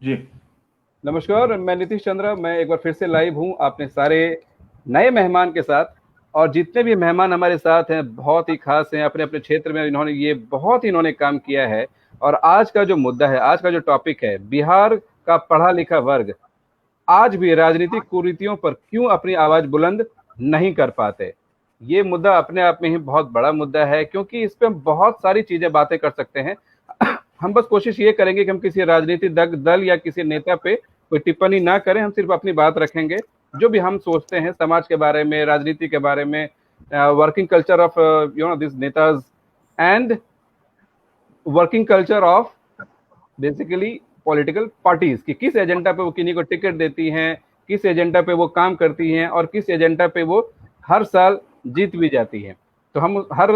जी नमस्कार, मैं नीतीश चंद्रा। मैं एक बार फिर से लाइव हूँ आपने सारे नए मेहमान के साथ। और जितने भी मेहमान हमारे साथ हैं बहुत ही खास हैं, अपने अपने क्षेत्र में इन्होंने काम किया है। और आज का जो मुद्दा है, आज का जो टॉपिक है, बिहार का पढ़ा लिखा वर्ग आज भी राजनीतिक कुरीतियों पर क्यों अपनी आवाज बुलंद नहीं कर पाते। ये मुद्दा अपने आप में ही बहुत बड़ा मुद्दा है, क्योंकि इस पे हम बहुत सारी चीजें बातें कर सकते हैं। हम बस कोशिश ये करेंगे कि हम किसी राजनीतिक दल या किसी नेता पे कोई टिप्पणी ना करें। हम सिर्फ अपनी बात रखेंगे, जो भी हम सोचते हैं समाज के बारे में, राजनीति के बारे में, working culture of this नेताज and working culture of basically political parties की किस एजेंडा पे वो किन्हीं को टिकट देती हैं, किस एजेंडा पे वो काम करती हैं और किस एजेंडा पे वो हर साल जीत भी जाती हैं। तो हम हर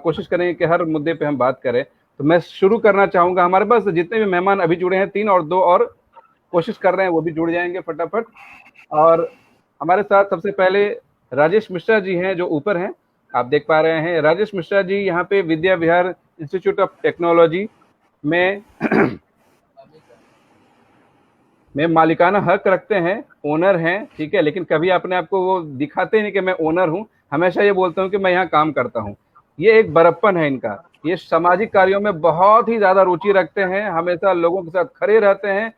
कोशिश करेंगे कि हर मुद्दे पे हम बात करें। तो मैं शुरू करना चाहूंगा। हमारे पास जितने भी मेहमान अभी जुड़े हैं, 3 और 2 और कोशिश कर रहे हैं, वो भी जुड़ जाएंगे फटाफट। और हमारे साथ सबसे पहले राजेश मिश्रा जी हैं, जो ऊपर हैं, आप देख पा रहे हैं। राजेश मिश्रा जी यहाँ पे Vidya Vihar institute of technology में मालिकाना हक रखते हैं, ओनर हैं, ठीक है। लेकिन कभी अपने आप को वो दिखाते नहीं कि मैं ओनर हूँ, हमेशा ये बोलता हूँ कि मैं यहाँ काम करता हूँ। ये एक बड़प्पन है इनका। ये सामाजिक कार्यों में बहुत ही ज्यादा रुचि रखते हैं, हमेशा लोगों के साथ खड़े रहते हैं।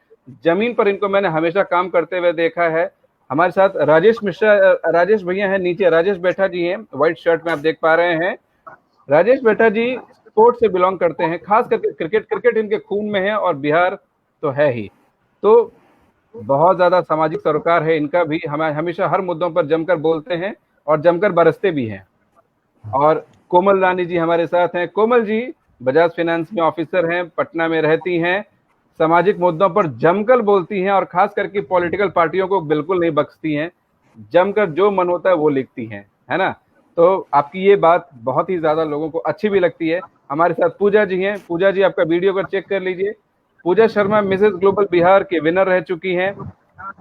जमीन पर इनको मैंने हमेशा काम करते हुए देखा है। हमारे साथ राजेश मिश्रा, राजेश भैया हैं नीचे, राजेश बैठा जी हैं, व्हाइट शर्ट में आप देख पा रहे हैं। राजेश बैठा जी स्पोर्ट से बिलोंग करते हैं, खास करके क्रिकेट। क्रिकेट इनके खून में है और बिहार तो है ही। तो बहुत ज्यादा सामाजिक सरोकार है इनका भी। हम हमेशा हर मुद्दों पर जमकर बोलते हैं और जमकर बरसते भी हैं। और कोमल रानी जी हमारे साथ हैं। कोमल जी बजाज फाइनेंस में ऑफिसर हैं, पटना में रहती हैं, सामाजिक मुद्दों पर जमकर बोलती हैं और खास करके पॉलिटिकल पार्टियों को बिल्कुल नहीं बख्शती हैं। जमकर जो मन होता है वो लिखती हैं, है ना। तो आपकी ये बात बहुत ही ज्यादा लोगों को अच्छी भी लगती है। हमारे साथ पूजा जी हैं। पूजा जी आपका वीडियो पर चेक कर लीजिए। पूजा शर्मा मिसेस ग्लोबल बिहार के विनर रह चुकी हैं,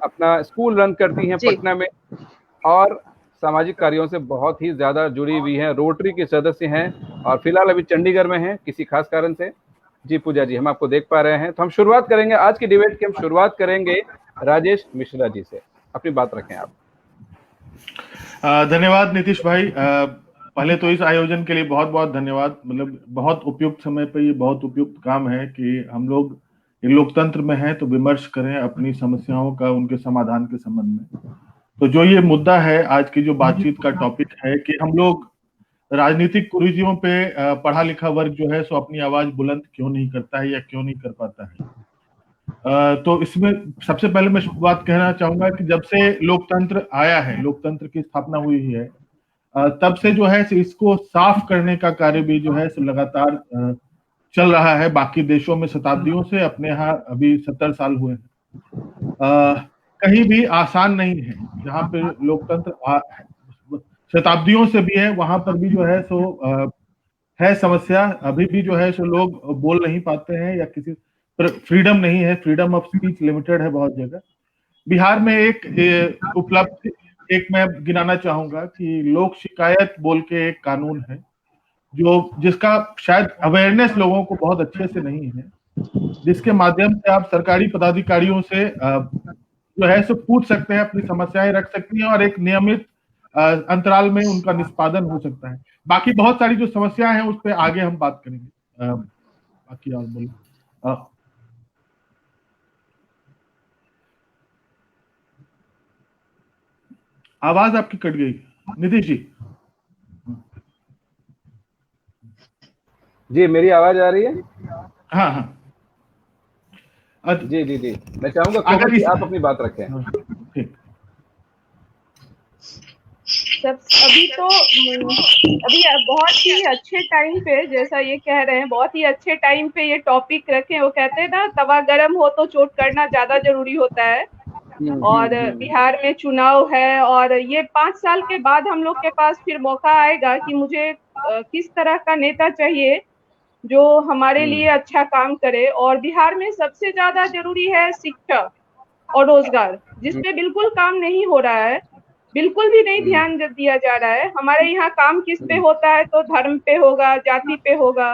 अपना स्कूल रन करती हैं जी। पटना में और सामाजिक कार्यों से बहुत ही ज्यादा जुड़ी हुई हैं, रोटरी के सदस्य हैं और फिलहाल अभी चंडीगढ़ में हैं किसी खास कारण से। जी पूजा जी, हम आपको देख पा रहे हैं। तो हम शुरुआत करेंगे आज की डिबेट की। हम शुरुआत करेंगे राजेश मिश्रा जी से। अपनी बात रखें आप। धन्यवाद नीतीश भाई। पहले तो इस आयोजन के लिए बहुत बहुत धन्यवाद। मतलब बहुत उपयुक्त समय पे ये बहुत उपयुक्त काम है कि हम लोग लोकतंत्र में हैं तो विमर्श करें अपनी समस्याओं का, उनके समाधान के संबंध में। तो जो ये मुद्दा है, आज की जो बातचीत का टॉपिक है कि हम लोग राजनीतिक कुरीतियों पे पढ़ा लिखा वर्ग जो है सो अपनी आवाज बुलंद क्यों नहीं करता है या क्यों नहीं कर पाता है। तो इसमें सबसे पहले मैं बात कहना चाहूंगा कि जब से लोकतंत्र आया है, लोकतंत्र की स्थापना हुई है, तब से जो है इसको साफ करने का कार्य भी जो है लगातार चल रहा है। बाकी देशों में शताब्दियों से, अपने यहाँ अभी 70 साल हुए हैं। कहीं भी आसान नहीं है। जहाँ पे लोकतंत्र शताब्दियों से भी है, वहां पर भी जो है सो है समस्या। अभी भी जो है सो लोग बोल नहीं पाते हैं या किसी फ्रीडम नहीं है, फ्रीडम ऑफ स्पीच लिमिटेड है बहुत जगह। बिहार में एक उपलब्धि एक मैं गिनाना चाहूंगा कि लोक शिकायत बोल के एक कानून है जो जिसका शायद अवेयरनेस लोगों को बहुत अच्छे से नहीं है, जिसके माध्यम से आप सरकारी पदाधिकारियों से जो है सो पूछ सकते हैं, अपनी समस्याएं रख सकती हैं और एक नियमित अंतराल में उनका निष्पादन हो सकता है। बाकी बहुत सारी जो समस्याएं हैं उस पर आगे हम बात करेंगे। बाकी आप बोलो। आवाज आपकी कट गई नीतीश जी। जी मेरी आवाज आ रही है? हाँ हाँ जी जी जी, मैं चाहूंगा कोमल जी आप अपनी बात रखें। ठीक। सब अभी बहुत ही अच्छे टाइम पे, जैसा ये कह रहे हैं, बहुत ही अच्छे टाइम पे ये टॉपिक रखे। वो कहते हैं ना, तवा गरम हो तो चोट करना ज्यादा जरूरी होता है। और बिहार में चुनाव है और ये 5 साल के बाद हम लोग के पास फिर मौका आएगा कि मुझे किस तरह का नेता चाहिए जो हमारे लिए अच्छा काम करे। और बिहार में सबसे ज्यादा जरूरी है शिक्षा और रोजगार, जिसपे बिल्कुल काम नहीं हो रहा है, बिल्कुल भी नहीं ध्यान दिया जा रहा है। हमारे यहाँ काम किस पे होता है तो धर्म पे होगा, जाति पे होगा,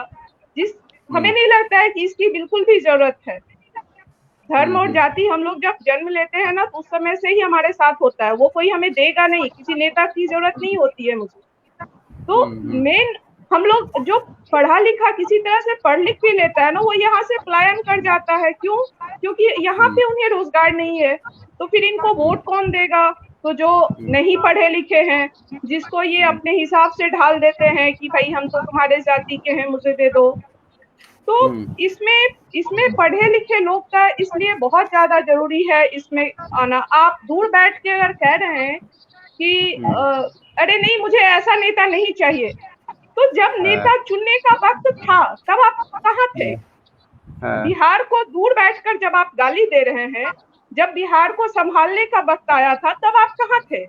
जिस हमें नहीं लगता है कि इसकी बिल्कुल भी जरूरत है। धर्म और जाति हम लोग जब जन्म लेते हैं ना, तो उस समय से ही हमारे साथ होता है, वो कोई हमें देगा नहीं, किसी नेता की जरूरत नहीं होती है मुझे। तो मेन हम लोग जो पढ़ा लिखा किसी तरह से पढ़ लिख भी लेता है ना, वो यहाँ से पलायन कर जाता है। क्यों? क्योंकि यहाँ पे उन्हें रोजगार नहीं है, तो फिर इनको वोट कौन देगा? तो जो नहीं पढ़े लिखे हैं, जिसको ये अपने हिसाब से ढाल देते हैं कि भाई हम तो तुम्हारे जाति के हैं, मुझे दे दो। तो इसमें पढ़े लिखे लोग का इसलिए बहुत ज्यादा जरूरी है इसमें आना। आप दूर बैठ के अगर कह रहे हैं कि अरे नहीं मुझे ऐसा नेता नहीं चाहिए, तो जब नेता चुनने का वक्त था तब आप कहाँ थे? बिहार को दूर बैठकर जब आप गाली दे रहे हैं, जब बिहार को संभालने का वक्त आया था तब आप कहाँ थे?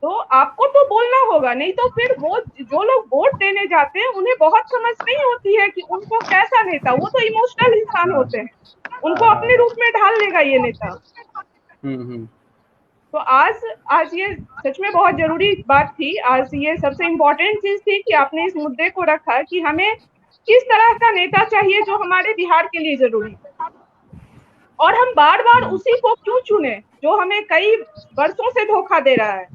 तो आपको तो बोलना होगा, नहीं तो फिर वो जो लोग वोट देने जाते हैं उन्हें बहुत समझ नहीं होती है कि उनको कैसा नेता, वो तो इमोशनल इंसान होते हैं, उनको अपने रूप में ढाल लेगा ये नेता। तो आज ये सच में बहुत जरूरी बात थी। आज ये सबसे इम्पोर्टेंट चीज थी कि आपने इस मुद्दे को रखा कि हमें किस तरह का नेता चाहिए जो हमारे बिहार के लिए जरूरी है, और हम बार बार उसी को क्यों चुने जो हमें कई वर्षों से धोखा दे रहा है।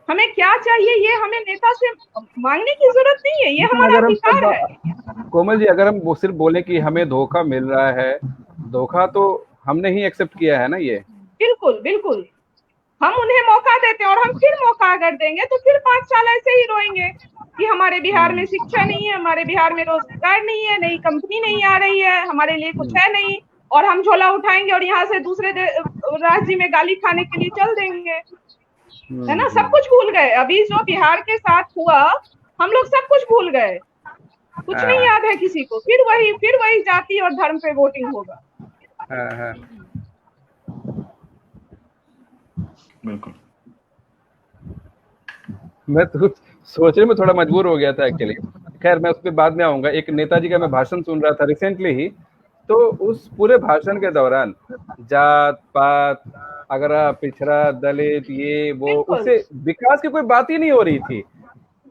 हमें क्या चाहिए ये हमें नेता से मांगने की जरूरत नहीं है, ये हमारा अधिकार है। कोमल जी, अगर हम सिर्फ बोले कि हमें धोखा मिल रहा है, धोखा तो हमने ही एक्सेप्ट किया है ना। ये बिल्कुल बिल्कुल हम उन्हें मौका देते हैं, और हम फिर मौका अगर देंगे तो फिर 5 साल ऐसे ही रोएंगे कि हमारे बिहार में शिक्षा नहीं है, हमारे बिहार में रोजगार नहीं है, नई कंपनी नहीं आ रही है, हमारे लिए कुछ है नहीं, और हम झोला उठाएंगे और यहाँ से दूसरे राज्य में गाली खाने के लिए चल देंगे, है ना। सब कुछ भूल गए। अभी जो बिहार के साथ हुआ, हम लोग सब कुछ भूल गए, कुछ नहीं याद है किसी को। फिर वही जाति और धर्म पे वोटिंग होगा। बिल्कुल। मैं तो सोचने में थोड़ा मजबूर हो गया था एक्चुअली। खैर मैं उस पर बाद में आऊंगा। एक नेताजी का मैं भाषण सुन रहा था रिसेंटली ही, तो उस पूरे भाषण के दौरान जात पात, अगरा पिछड़ा दलित ये वो, उससे विकास की कोई बात ही नहीं हो रही थी।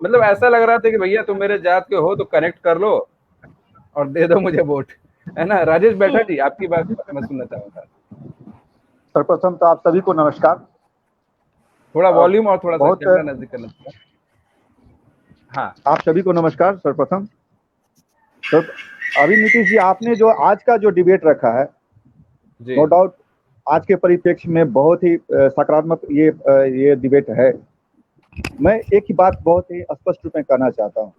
मतलब ऐसा लग रहा था कि भैया तुम मेरे जात के हो तो कनेक्ट कर लो और दे दो मुझे वोट, है ना। राजेश बैठा जी, आपकी बात मैं सुनना चाहूंगा। सर्वप्रथम तो आप सभी को नमस्कार। थोड़ा वॉल्यूम और थोड़ा सा नजदीक करना चाहिए। हाँ, आप सभी को नमस्कार। सर्वप्रथम तो अभी नीतीश जी आपने जो आज का जो डिबेट रखा है, नो डाउट आज के परिप्रेक्ष्य में बहुत ही सकारात्मक ये डिबेट है। मैं एक ही बात बहुत ही स्पष्ट रूप में कहना चाहता हूँ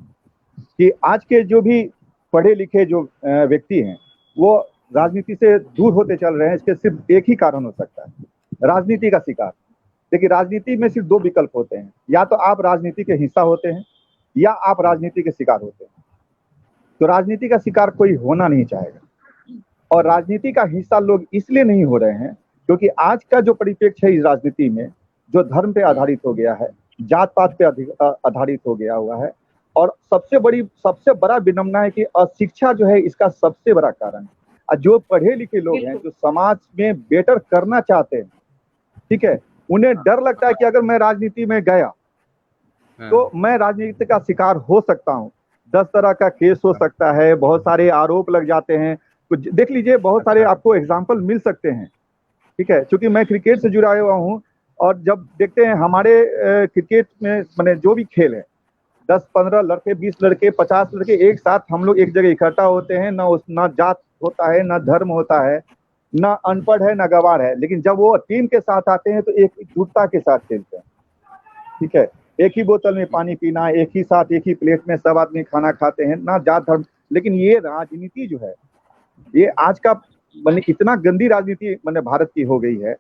कि आज के जो भी पढ़े लिखे जो व्यक्ति हैं वो राजनीति से दूर होते चल रहे हैं। इसके सिर्फ एक ही कारण हो सकता है, राजनीति का शिकार। देखिए राजनीति में सिर्फ 2 विकल्प होते हैं, या तो आप राजनीति के हिस्सा होते हैं या आप राजनीति के शिकार होते हैं। तो राजनीति का शिकार कोई होना नहीं चाहेगा, और राजनीति का हिस्सा लोग इसलिए नहीं हो रहे हैं क्योंकि आज का जो परिप्रेक्ष्य है इस राजनीति में, जो धर्म पे आधारित हो गया है, जात पात पे आधारित हो गया हुआ है, और सबसे बड़ा विडंबना है कि अशिक्षा जो है इसका सबसे बड़ा कारण है। जो पढ़े लिखे लोग हैं, जो समाज में बेटर करना चाहते हैं, ठीक है, उन्हें डर लगता है कि अगर मैं राजनीति में गया तो मैं राजनीति का शिकार हो सकता हूँ। 10 तरह का केस हो सकता है, बहुत सारे आरोप लग जाते हैं। कुछ देख लीजिए, बहुत सारे आपको एग्जाम्पल मिल सकते हैं, ठीक है। क्योंकि मैं क्रिकेट से जुड़ा हुआ हूँ, और जब देखते हैं हमारे क्रिकेट में मैंने जो भी खेल है, 10-15 लड़के, 20 लड़के, 50 लड़के एक साथ हम लोग एक जगह इकट्ठा होते हैं। ना जात होता है, ना धर्म होता है, ना अनपढ़ है, ना गवार है, लेकिन जब वो टीम के साथ आते हैं तो एक एकजुटता के साथ खेलते हैं, ठीक है। एक ही बोतल में पानी पीना, एक ही साथ एक ही प्लेट में सब आदमी खाना खाते हैं, ना जात धर्म। लेकिन ये राजनीति जो है, ये आज का मैंने इतना गंदी राजनीति मैंने भारत की हो गई है,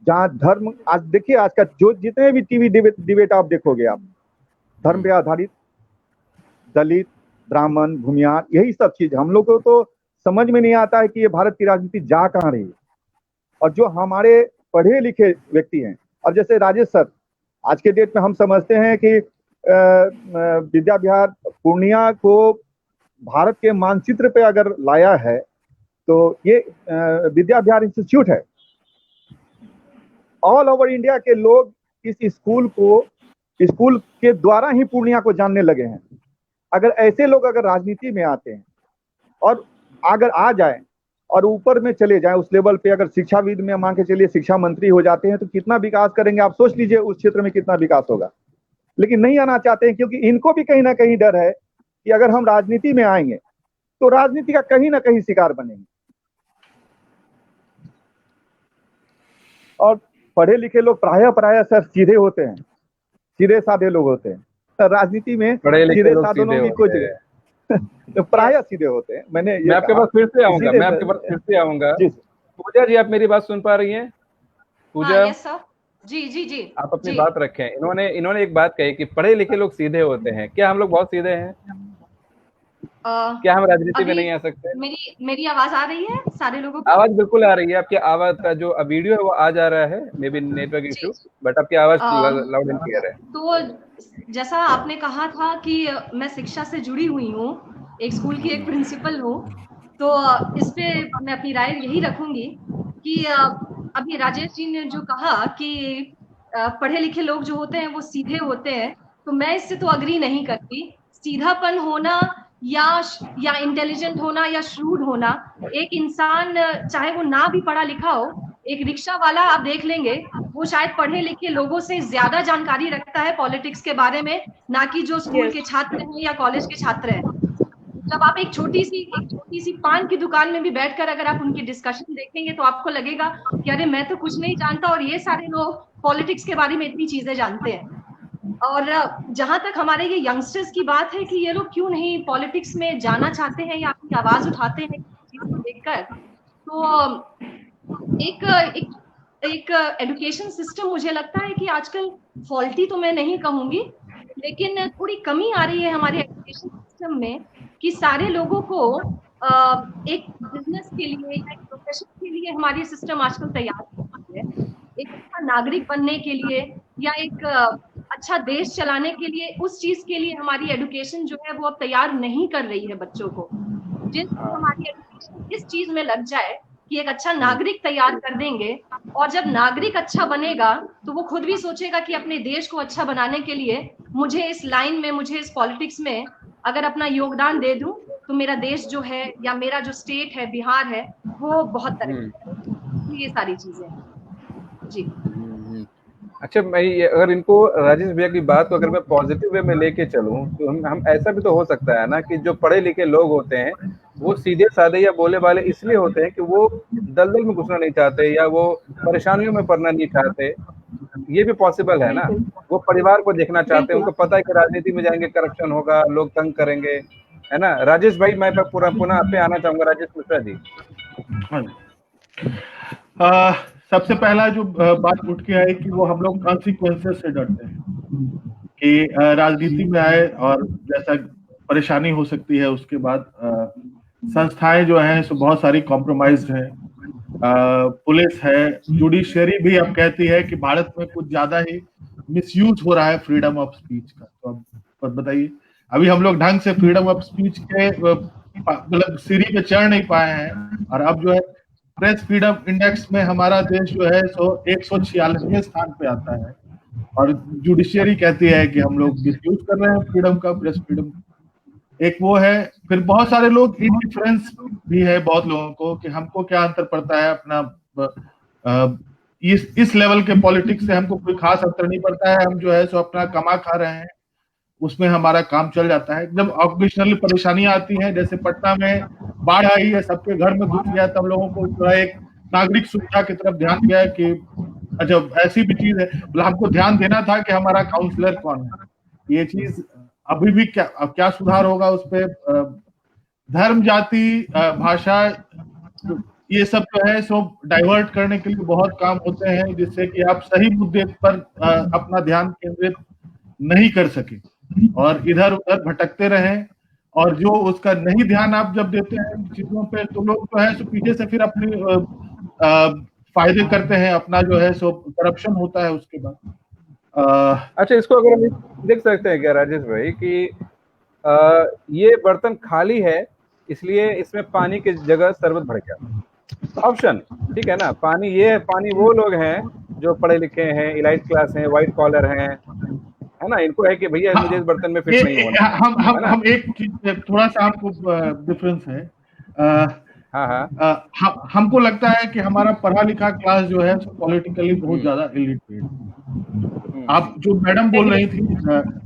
जहाँ धर्म, आज देखिए आज का जो जितने भी टीवी डिबेट आप देखोगे, आप धर्म पे आधारित, दलित, ब्राह्मण, भूमियार, यही सब चीज हम लोग को तो समझ में नहीं आता है कि ये भारत की राजनीति जा कहाँ रही है। और जो हमारे पढ़े लिखे व्यक्ति हैं, अब जैसे राजेश सर, आज के डेट में हम समझते हैं कि विद्या विहार पूर्णिया को भारत के मानचित्र पे अगर लाया है तो ये विद्या विहार इंस्टीट्यूट है। ऑल ओवर इंडिया के लोग इस स्कूल के द्वारा ही पूर्णिया को जानने लगे हैं। अगर ऐसे लोग अगर राजनीति में आते हैं और अगर आ जाए और ऊपर में चले जाएं उस लेवल पे, अगर शिक्षाविद में मान के चलिए शिक्षा मंत्री हो जाते हैं तो कितना विकास करेंगे, आप सोच लीजिए उस क्षेत्र में कितना विकास होगा। लेकिन नहीं आना चाहते हैं क्योंकि इनको भी कहीं ना कहीं डर है कि अगर हम राजनीति में आएंगे तो राजनीति का कहीं ना कहीं शिकार बनेंगे। और पढ़े लिखे लोग प्रायः सर सीधे होते हैं, सीधे साधे लोग होते हैं। राजनीति में सीधे साधे लोग भी कुछ तो प्रायः सीधे होते हैं। मैं आपके पास फिर से आऊंगा। पूजा जी, आप मेरी बात सुन पा रही हैं? पूजा, जी जी जी, आप अपनी बात रखें। इन्होंने एक बात कही कि पढ़े लिखे लोग सीधे होते हैं। क्या हम लोग बहुत सीधे हैं? क्या हम राजनीति में नहीं आ सकते? मेरी आवाज आ रही है सारे लोगों को? आवाज बिल्कुल आ रही है। आपकी आवाज का जो वीडियो है वो आ जा रहा है, may be network issue, but आपकी आवाज लाउड एंड क्लियर है। तो जैसा आपने कहा था कि मैं शिक्षा से जुड़ी हुई हूँ, एक स्कूल की एक प्रिंसिपल हूँ, तो इस पे मैं अपनी राय यही रखूंगी कि अभी राजेश जी ने जो कहा कि पढ़े लिखे लोग जो होते हैं वो सीधे होते हैं, तो मैं इससे तो अग्री नहीं करती। सीधापन होना या इंटेलिजेंट होना या श्रूड होना, एक इंसान चाहे वो ना भी पढ़ा लिखा हो, एक रिक्शा वाला आप देख लेंगे वो शायद पढ़े लिखे लोगों से ज्यादा जानकारी रखता है पॉलिटिक्स के बारे में, ना कि जो स्कूल के छात्र हैं या कॉलेज के छात्र हैं। जब आप एक छोटी सी पान की दुकान में भी बैठकर अगर आप उनकी डिस्कशन देखेंगे तो आपको लगेगा कि अरे मैं तो कुछ नहीं जानता और ये सारे लोग पॉलिटिक्स के बारे में इतनी चीजें जानते हैं। और जहां तक हमारे ये यंगस्टर्स की बात है कि ये लोग क्यों नहीं पॉलिटिक्स में जाना चाहते हैं या अपनी आवाज उठाते हैं चीज को देखकर, तो एक एजुकेशन सिस्टम मुझे लगता है कि आजकल फॉल्टी तो मैं नहीं कहूंगी, लेकिन थोड़ी कमी आ रही है हमारे एजुकेशन सिस्टम में कि सारे लोगों को एक बिजनेस के लिए या एक प्रोफेशन के लिए हमारी सिस्टम आजकल तैयार होती है। एक अच्छा नागरिक बनने के लिए या एक अच्छा देश चलाने के लिए, उस चीज के लिए हमारी एजुकेशन जो है वो अब तैयार नहीं कर रही है बच्चों को। जिस हमारी एजुकेशन इस चीज में लग जाए कि एक अच्छा नागरिक तैयार कर देंगे, और जब नागरिक अच्छा बनेगा तो वो खुद भी सोचेगा कि अपने देश को अच्छा बनाने के लिए मुझे इस लाइन में, मुझे इस पॉलिटिक्स में अगर अपना योगदान दे दूं तो मेरा देश जो है या मेरा जो स्टेट है, बिहार है, वो बहुत तरक्की करेगा। ये सारी चीजें जी। अच्छा, मैं अगर इनको राजेश भैया की बात को अगर मैं पॉजिटिव वे में लेके चलूं तो हम ऐसा भी तो हो सकता है ना कि जो पढ़े लिखे लोग होते हैं वो सीधे साधे या बोले वाले इसलिए होते हैं कि वो दलदल में घुसना नहीं चाहते या वो परेशानियों में पड़ना नहीं चाहते। ये भी पॉसिबल है ना। वो परिवार को देखना चाहते हैं, उनको पता है कि राजनीति में जाएंगे करप्शन होगा, लोग तंग करेंगे, है ना। राजेश भाई, मैं पुनः आप पे आना चाहूंगा। राजेश मिश्रा जी। सबसे पहला जो बात उठ के आई कि वो हम लोग कॉन्सिक्वेंसेस से डरते हैं कि राजनीति में आए और जैसा परेशानी हो सकती है। उसके बाद संस्थाएं जो हैं सो बहुत सारी कॉम्प्रोमाइज हैं। पुलिस है, जुडिशरी भी अब कहती है कि भारत में कुछ ज्यादा ही मिसयूज हो रहा है फ्रीडम ऑफ स्पीच का। तो अब बताइए, अभी हम लोग ढंग से फ्रीडम ऑफ स्पीच के मतलब सीढ़ी पे चढ़ नहीं पाए हैं। और अब जो है प्रेस फ्रीडम इंडेक्स में हमारा देश जो है सो 146वें स्थान पे आता है, और जुडिशियरी कहती है कि हम लोग मिसयूज कर रहे हैं फ्रीडम का, प्रेस फ्रीडम। एक वो है। फिर बहुत सारे लोग इंडिफरेंस भी है बहुत लोगों को कि हमको क्या अंतर पड़ता है, अपना इस लेवल के पॉलिटिक्स से हमको कोई खास अंतर नहीं पड़ता है, हम जो है सो अपना कमा खा रहे हैं, उसमें हमारा काम चल जाता है। जब ऑक्यूपेशनल परेशानियां आती हैं, जैसे पटना में बाढ़ आई है, सबके घर में घुस गया, तब लोगों को जो है एक नागरिक सुविधा की तरफ ध्यान दिया है कि अच्छा ऐसी भी चीज है, मतलब हमको ध्यान देना था कि हमारा काउंसलर कौन है। ये चीज अभी भी क्या सुधार होगा उस पर। धर्म, जाति, भाषा, ये सब जो है सो डाइवर्ट करने के लिए बहुत काम होते हैं, जिससे कि आप सही मुद्दे पर अपना ध्यान केंद्रित नहीं कर सके और इधर उधर भटकते रहें। और जो उसका नहीं ध्यान आप जब देते हैं चीजों पे, तो लोग जो है सो पीछे से फिर अपनी फायदे करते हैं, अपना जो है सो करप्शन होता है उसके बाद। अच्छा, इसको अगर हम देख सकते हैं क्या राजेश भाई कि ये बर्तन खाली है इसलिए इसमें पानी की जगह शरबत भर गया, ऑप्शन ठीक है ना। पानी ये पानी वो लोग हैं जो पढ़े लिखे हैं, इलाइट क्लास हैं, व्हाइट कॉलर हैं, है ना। इनको है कि भैया मुझे इस बर्तन में फिट नहीं होना। हम एक चीज थोड़ा सा हमको डिफरेंस है। हमको लगता है कि हमारा पढ़ा लिखा क्लास जो है पॉलिटिकली बहुत ज्यादा इलिटरेट। आप जो मैडम बोल रही थी,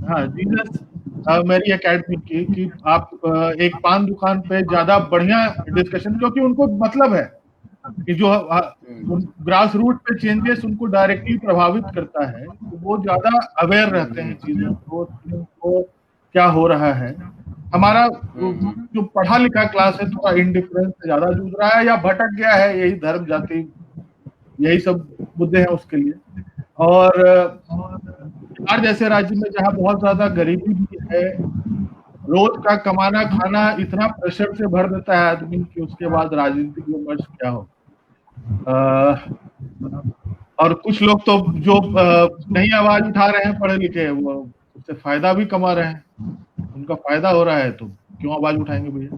हाँ, जीसस मेरी एकेडमी की, कि आप एक पान दुकान पे ज्यादा बढ़िया डिस्कशन, क्योंकि उनको मतलब है कि जो ग्रास रूट पे चेंजेस उनको डायरेक्टली प्रभावित करता है, तो वो ज्यादा अवेयर रहते हैं चीजों को क्या हो रहा है। हमारा जो पढ़ा लिखा क्लास है थोड़ा इंडिफरेंस से ज्यादा जूझ रहा है या भटक गया है, यही धर्म जाति यही सब मुद्दे हैं उसके लिए। और बिहार जैसे राज्य में जहाँ बहुत ज्यादा गरीबी भी है, रोज का कमाना खाना इतना प्रेशर से भर देता है आदमी कि उसके बाद राजनीतिक विमर्श क्या हो। और कुछ लोग तो जो नहीं आवाज उठा रहे हैं पढ़े लिखे, वो उससे फायदा भी कमा रहे हैं, उनका फायदा हो रहा है, तो क्यों आवाज उठाएंगे भैया।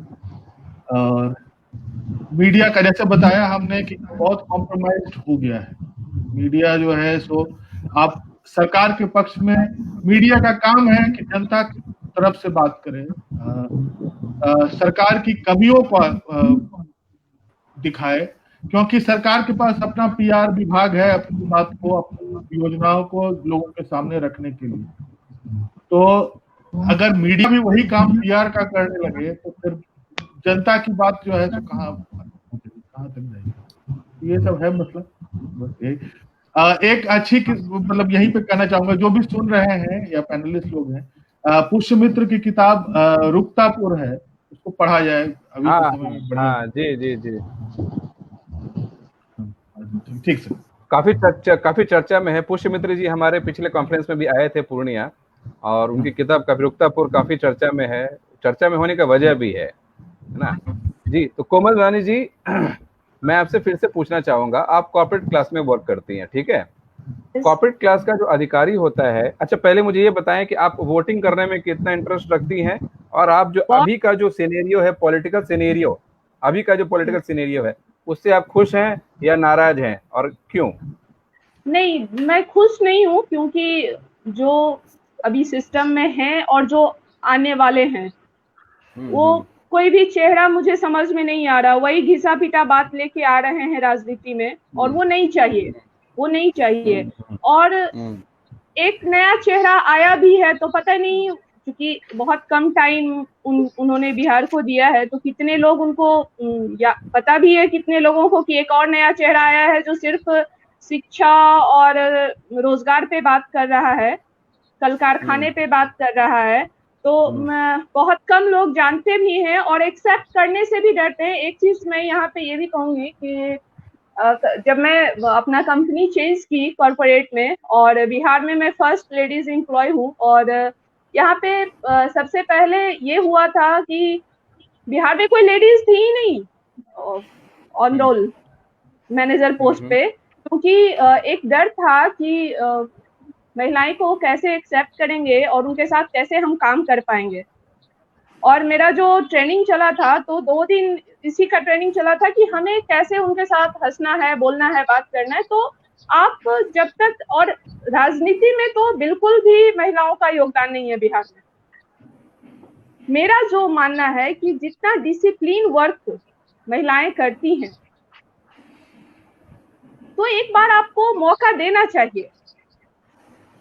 और मीडिया का जैसे बताया हमने कि बहुत कॉम्प्रोमाइज हो गया है मीडिया जो है। सो आप सरकार के पक्ष में, मीडिया का काम है कि जनता की तरफ से बात करें, सरकार की कमियों को दिखाए, क्योंकि सरकार के पास अपना पीआर विभाग है अपनी बात को, अपनी योजनाओं को लोगों के सामने रखने के लिए। तो अगर मीडिया भी वही काम पीआर का करने लगे तो फिर जनता की बात जो है तो कहाँ तक जाएगी। ये सब है मतलब। एक अच्छी मतलब यहीं पे कहना चाहूंगा, जो भी सुन रहे हैं या पैनलिस्ट लोग हैं, पुष्यमित्र की किताब रुकतापुर है, उसको पढ़ा जाए अभी के समय में बढ़िया। जी ठीक सर। काफी चर्चा में है। पुष्यमित्र जी हमारे पिछले कॉन्फ्रेंस में भी आए थे पूर्णिया, और उनकी किताब काफी रुकतापुर काफी चर्चा में है। चर्चा में होने का वजह भी है ना जी। तो कोमल रानी जी, मैं आपसे फिर से पूछना चाहूंगा, आप कॉर्पोरेट क्लास में वर्क करती हैं, ठीक है? कॉर्पोरेट क्लास का जो अधिकारी होता है, अच्छा पहले मुझे ये बताएं कि आप वोटिंग करने में कितना इंटरेस्ट रखती हैं, और आप जो अभी का जो सिनेरियो है, पॉलिटिकल सिनेरियो, अभी का जो पॉलिटिकल सिनेरियो है, उससे आप खुश हैं या नाराज हैं, और क्यों? नहीं, मैं खुश नहीं हूँ, क्योंकि जो अभी सिस्टम में है और जो आने वाले हैं, वो कोई भी चेहरा मुझे समझ में नहीं आ रहा। वही घिसा पिटा बात लेके आ रहे हैं राजनीति में, और वो नहीं चाहिए, वो नहीं चाहिए। और एक नया चेहरा आया भी है, तो पता नहीं, क्योंकि बहुत कम टाइम उन्होंने बिहार को दिया है, तो कितने लोग उनको या पता भी है कितने लोगों को कि एक और नया चेहरा आया है जो सिर्फ शिक्षा और रोजगार पे बात कर रहा है, कल कारखाने पे बात कर रहा है। तो बहुत कम लोग जानते भी हैं और एक्सेप्ट करने से भी डरते हैं। एक चीज मैं यहाँ पे ये भी कहूंगी कि जब मैं अपना कंपनी चेंज की कॉर्पोरेट में, और बिहार में मैं फर्स्ट लेडीज एम्प्लॉय हूँ, और यहाँ पे सबसे पहले ये हुआ था कि बिहार में कोई लेडीज थी ही नहीं ऑन रोल मैनेजर पोस्ट पे, क्योंकि एक डर था कि महिलाएं को कैसे एक्सेप्ट करेंगे और उनके साथ कैसे हम काम कर पाएंगे। और मेरा जो ट्रेनिंग चला था, तो 2 दिन इसी का ट्रेनिंग चला था कि हमें कैसे उनके साथ हंसना है, बोलना है, बात करना है। तो आप जब तक, और राजनीति में तो बिल्कुल भी महिलाओं का योगदान नहीं है बिहार में। मेरा जो मानना है कि जितना डिसिप्लिन वर्क महिलाएं करती हैं, तो एक बार आपको मौका देना चाहिए।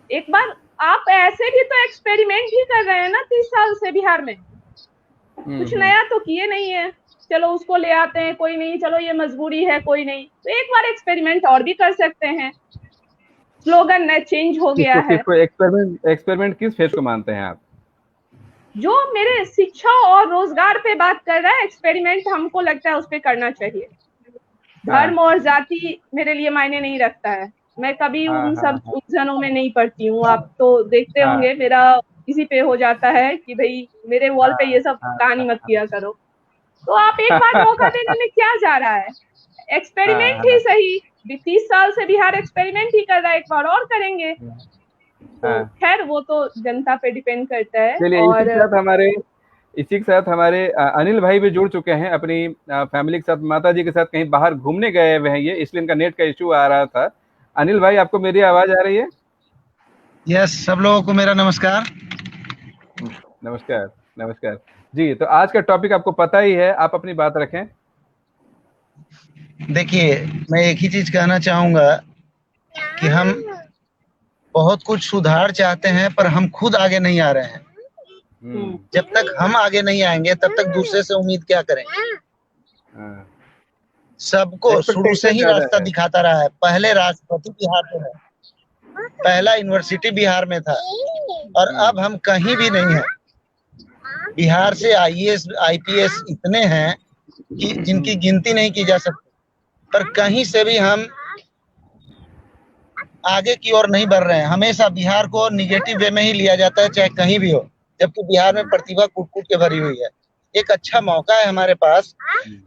एक बार आप ऐसे भी तो एक्सपेरिमेंट ही कर रहे हैं ना 30 साल से बिहार में, कुछ नया तो किए नहीं है। चलो उसको ले आते हैं, कोई नहीं, चलो ये मजबूरी है, कोई नहीं, तो एक बार एक्सपेरिमेंट और भी कर सकते हैं। स्लोगन न चेंज हो गया है। एक्सपेरिमेंट किस फेज को मानते हैं आप? जो मेरे शिक्षा और रोजगार पे बात कर रहा है, एक्सपेरिमेंट हमको लगता है उस पे करना चाहिए। धर्म और जाति मेरे लिए मायने नहीं रखता है। मैं कभी उन सब उलझनों में नहीं पड़ती हूँ। आप तो देखते होंगे मेरा इसी पे हो जाता है कि भाई मेरे वॉल पे ये सब कहानी मत किया करो। तो आप एक बार मौका देने में क्या जा रहा है? एक्सपेरिमेंट ही सही। 30 साल से बिहार एक्सपेरिमेंट ही कर रहा है, एक बार और करेंगे। तो खैर वो तो जनता पे डिपेंड करता है। और इसी के साथ हमारे अनिल भाई भी जुड़ चुके हैं अपनी फैमिली के साथ, माता जी के साथ कहीं बाहर घूमने गए हुए हैं ये, इसलिए इनका नेट का इश्यू आ रहा था। अनिल भाई, आपको मेरी आवाज आ रही है? यस, सब लोगों को मेरा नमस्कार। नमस्कार। जी, तो आज का टॉपिक आपको पता ही है, आप अपनी बात रखें। देखिए, मैं एक ही चीज कहना चाहूंगा कि हम बहुत कुछ सुधार चाहते हैं, पर हम खुद आगे नहीं आ रहे हैं। जब तक हम आगे नहीं आएंगे तब तक दूसरे से उम्मीद क्या करेंगे। सबको शुरू से ही रास्ता दिखाता रहा है। पहले राष्ट्रपति बिहार में है, पहला यूनिवर्सिटी बिहार में था, और अब हम कहीं भी नहीं है। बिहार से आईएएस आईपीएस इतने हैं कि जिनकी गिनती नहीं की जा सकती, पर कहीं से भी हम आगे की ओर नहीं बढ़ रहे हैं। हमेशा बिहार को निगेटिव वे में ही लिया जाता है, चाहे कहीं भी हो, जबकि बिहार में प्रतिभा कूट कूट के भरी हुई है। एक अच्छा मौका है हमारे पास।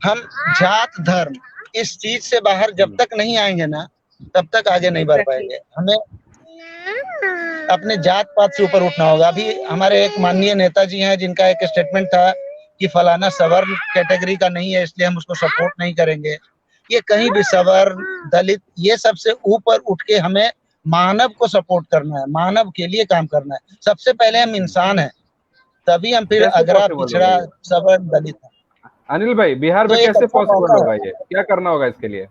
हम जात धर्म इस चीज से बाहर जब तक नहीं आएंगे ना, तब तक आगे नहीं बढ़ पाएंगे। हमें अपने जात पात से ऊपर उठना होगा। अभी हमारे एक माननीय नेताजी हैं, जिनका एक स्टेटमेंट था कि फलाना सवर्ण कैटेगरी का नहीं है, इसलिए हम उसको सपोर्ट नहीं करेंगे। ये कहीं भी सवर्ण, दलित, ये सबसे ऊपर उठ के हमें मानव को सपोर्ट करना है, मानव के लिए काम करना है। सबसे पहले हम इंसान हैं, तभी हम फिर अगरा, पिछड़ा, सवर्ण, दलित हैं। अनिल भाई, बिहार में कैसे पॉसिबल होगा ये? क्या करना होगा इसके लिए?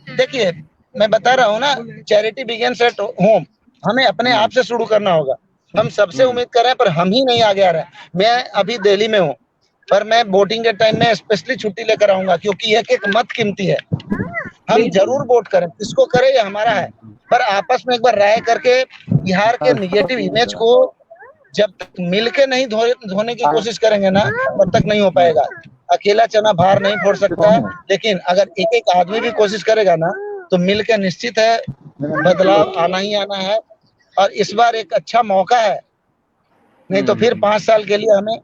देखिए, मैं बता रहा हूँ ना, चैरिटी बिगिंस एट होम। हमें अपने आप से शुरू करना होगा। हम सबसे उम्मीद कर रहे हैं, पर हम ही नहीं आगे आ रहे हैं। मैं अभी दिल्ली में हूँ, पर मैं वोटिंग के टाइम में स्पेशली छुट्टी लेकर आऊंगा, क्योंकि एक एक मत कीमती है। हम जरूर वोट करें, किसको करें ये हमारा है, पर आपस में एक बार राय करके बिहार के निगेटिव इमेज को जब तक मिलके नहीं धोने की कोशिश करेंगे ना, तब तक नहीं हो पाएगा। अकेला चना भार नहीं फोड़ सकता, लेकिन अगर एक एक आदमी भी कोशिश करेगा ना, तो मिलके निश्चित है बदलाव आना ही आना है। और इस बार एक अच्छा मौका है, नहीं तो फिर 5 साल के लिए हमें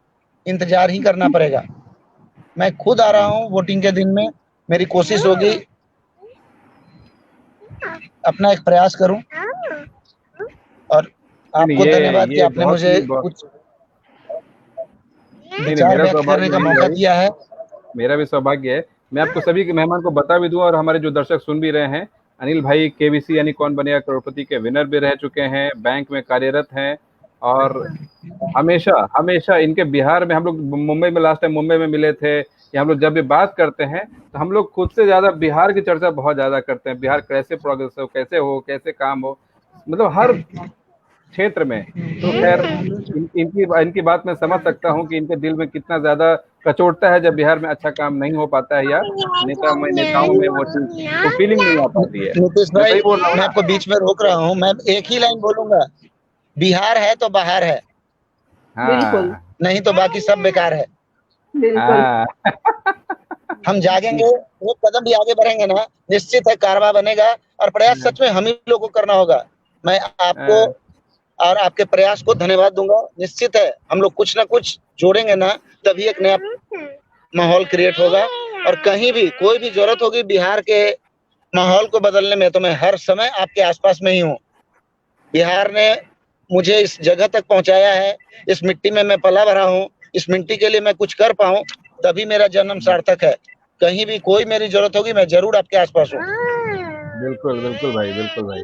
इंतजार ही करना पड़ेगा। मैं खुद आ रहा हूँ वोटिंग के दिन में। मेरी कोशिश होगी अपना एक प्रयास करूं, और आपको धन्यवाद कि आपने मुझे कुछ विचार व्यक्त करने का मौका दिया है। मेरा भी सौभाग्य है। मैं आपको सभी के मेहमान को बता भी दूं, और हमारे जो दर्शक सुन भी रहे हैं, अनिल भाई केबीसी यानी कौन बनेगा करोड़पति के विनर भी रह चुके हैं, बैंक में कार्यरत हैं, और हमेशा हमेशा इनके बिहार में, हम लोग मुंबई में लास्ट टाइम मुंबई में मिले थे, या हम लोग जब भी बात करते हैं तो हम लोग खुद से ज्यादा बिहार की चर्चा बहुत ज्यादा करते हैं। बिहार कैसे प्रोग्रेस हो, कैसे काम हो, मतलब हर क्षेत्र में। तो खैर इनकी बात मैं समझ सकता हूं कि इनके दिल में कितना ज्यादा कचोटता है जब बिहार में अच्छा काम नहीं हो पाता है, या नेताओं में वो फीलिंग नहीं आ पाती है। नीतीश भाई, मैं आपको बीच में रोक रहा हूं। मैं एक ही लाइन बोलूंगा, बिहार है तो बाहर है। बिल्कुल। नहीं तो बाकी सब बेकार है। हम जागेंगे, एक कदम भी आगे बढ़ेंगे ना, निश्चित है कारवा बनेगा। और प्रयास सच में हम ही लोगों को करना होगा। मैं आपको और आपके प्रयास को धन्यवाद दूंगा। निश्चित है हम लोग कुछ ना कुछ जोड़ेंगे ना, तभी एक नया माहौल क्रिएट होगा। और कहीं भी कोई भी जरूरत होगी बिहार के माहौल को बदलने में, तो मैं हर समय आपके आसपास में ही हूँ। बिहार ने मुझे इस जगह तक पहुंचाया है, इस मिट्टी में मैं पला भरा हूँ। इस मिट्टी के लिए मैं कुछ कर पाऊं, तभी मेरा जन्म सार्थक है। कहीं भी कोई मेरी जरूरत होगी, मैं जरूर आपके आसपास हूँ। बिल्कुल बिल्कुल भाई, बिल्कुल भाई।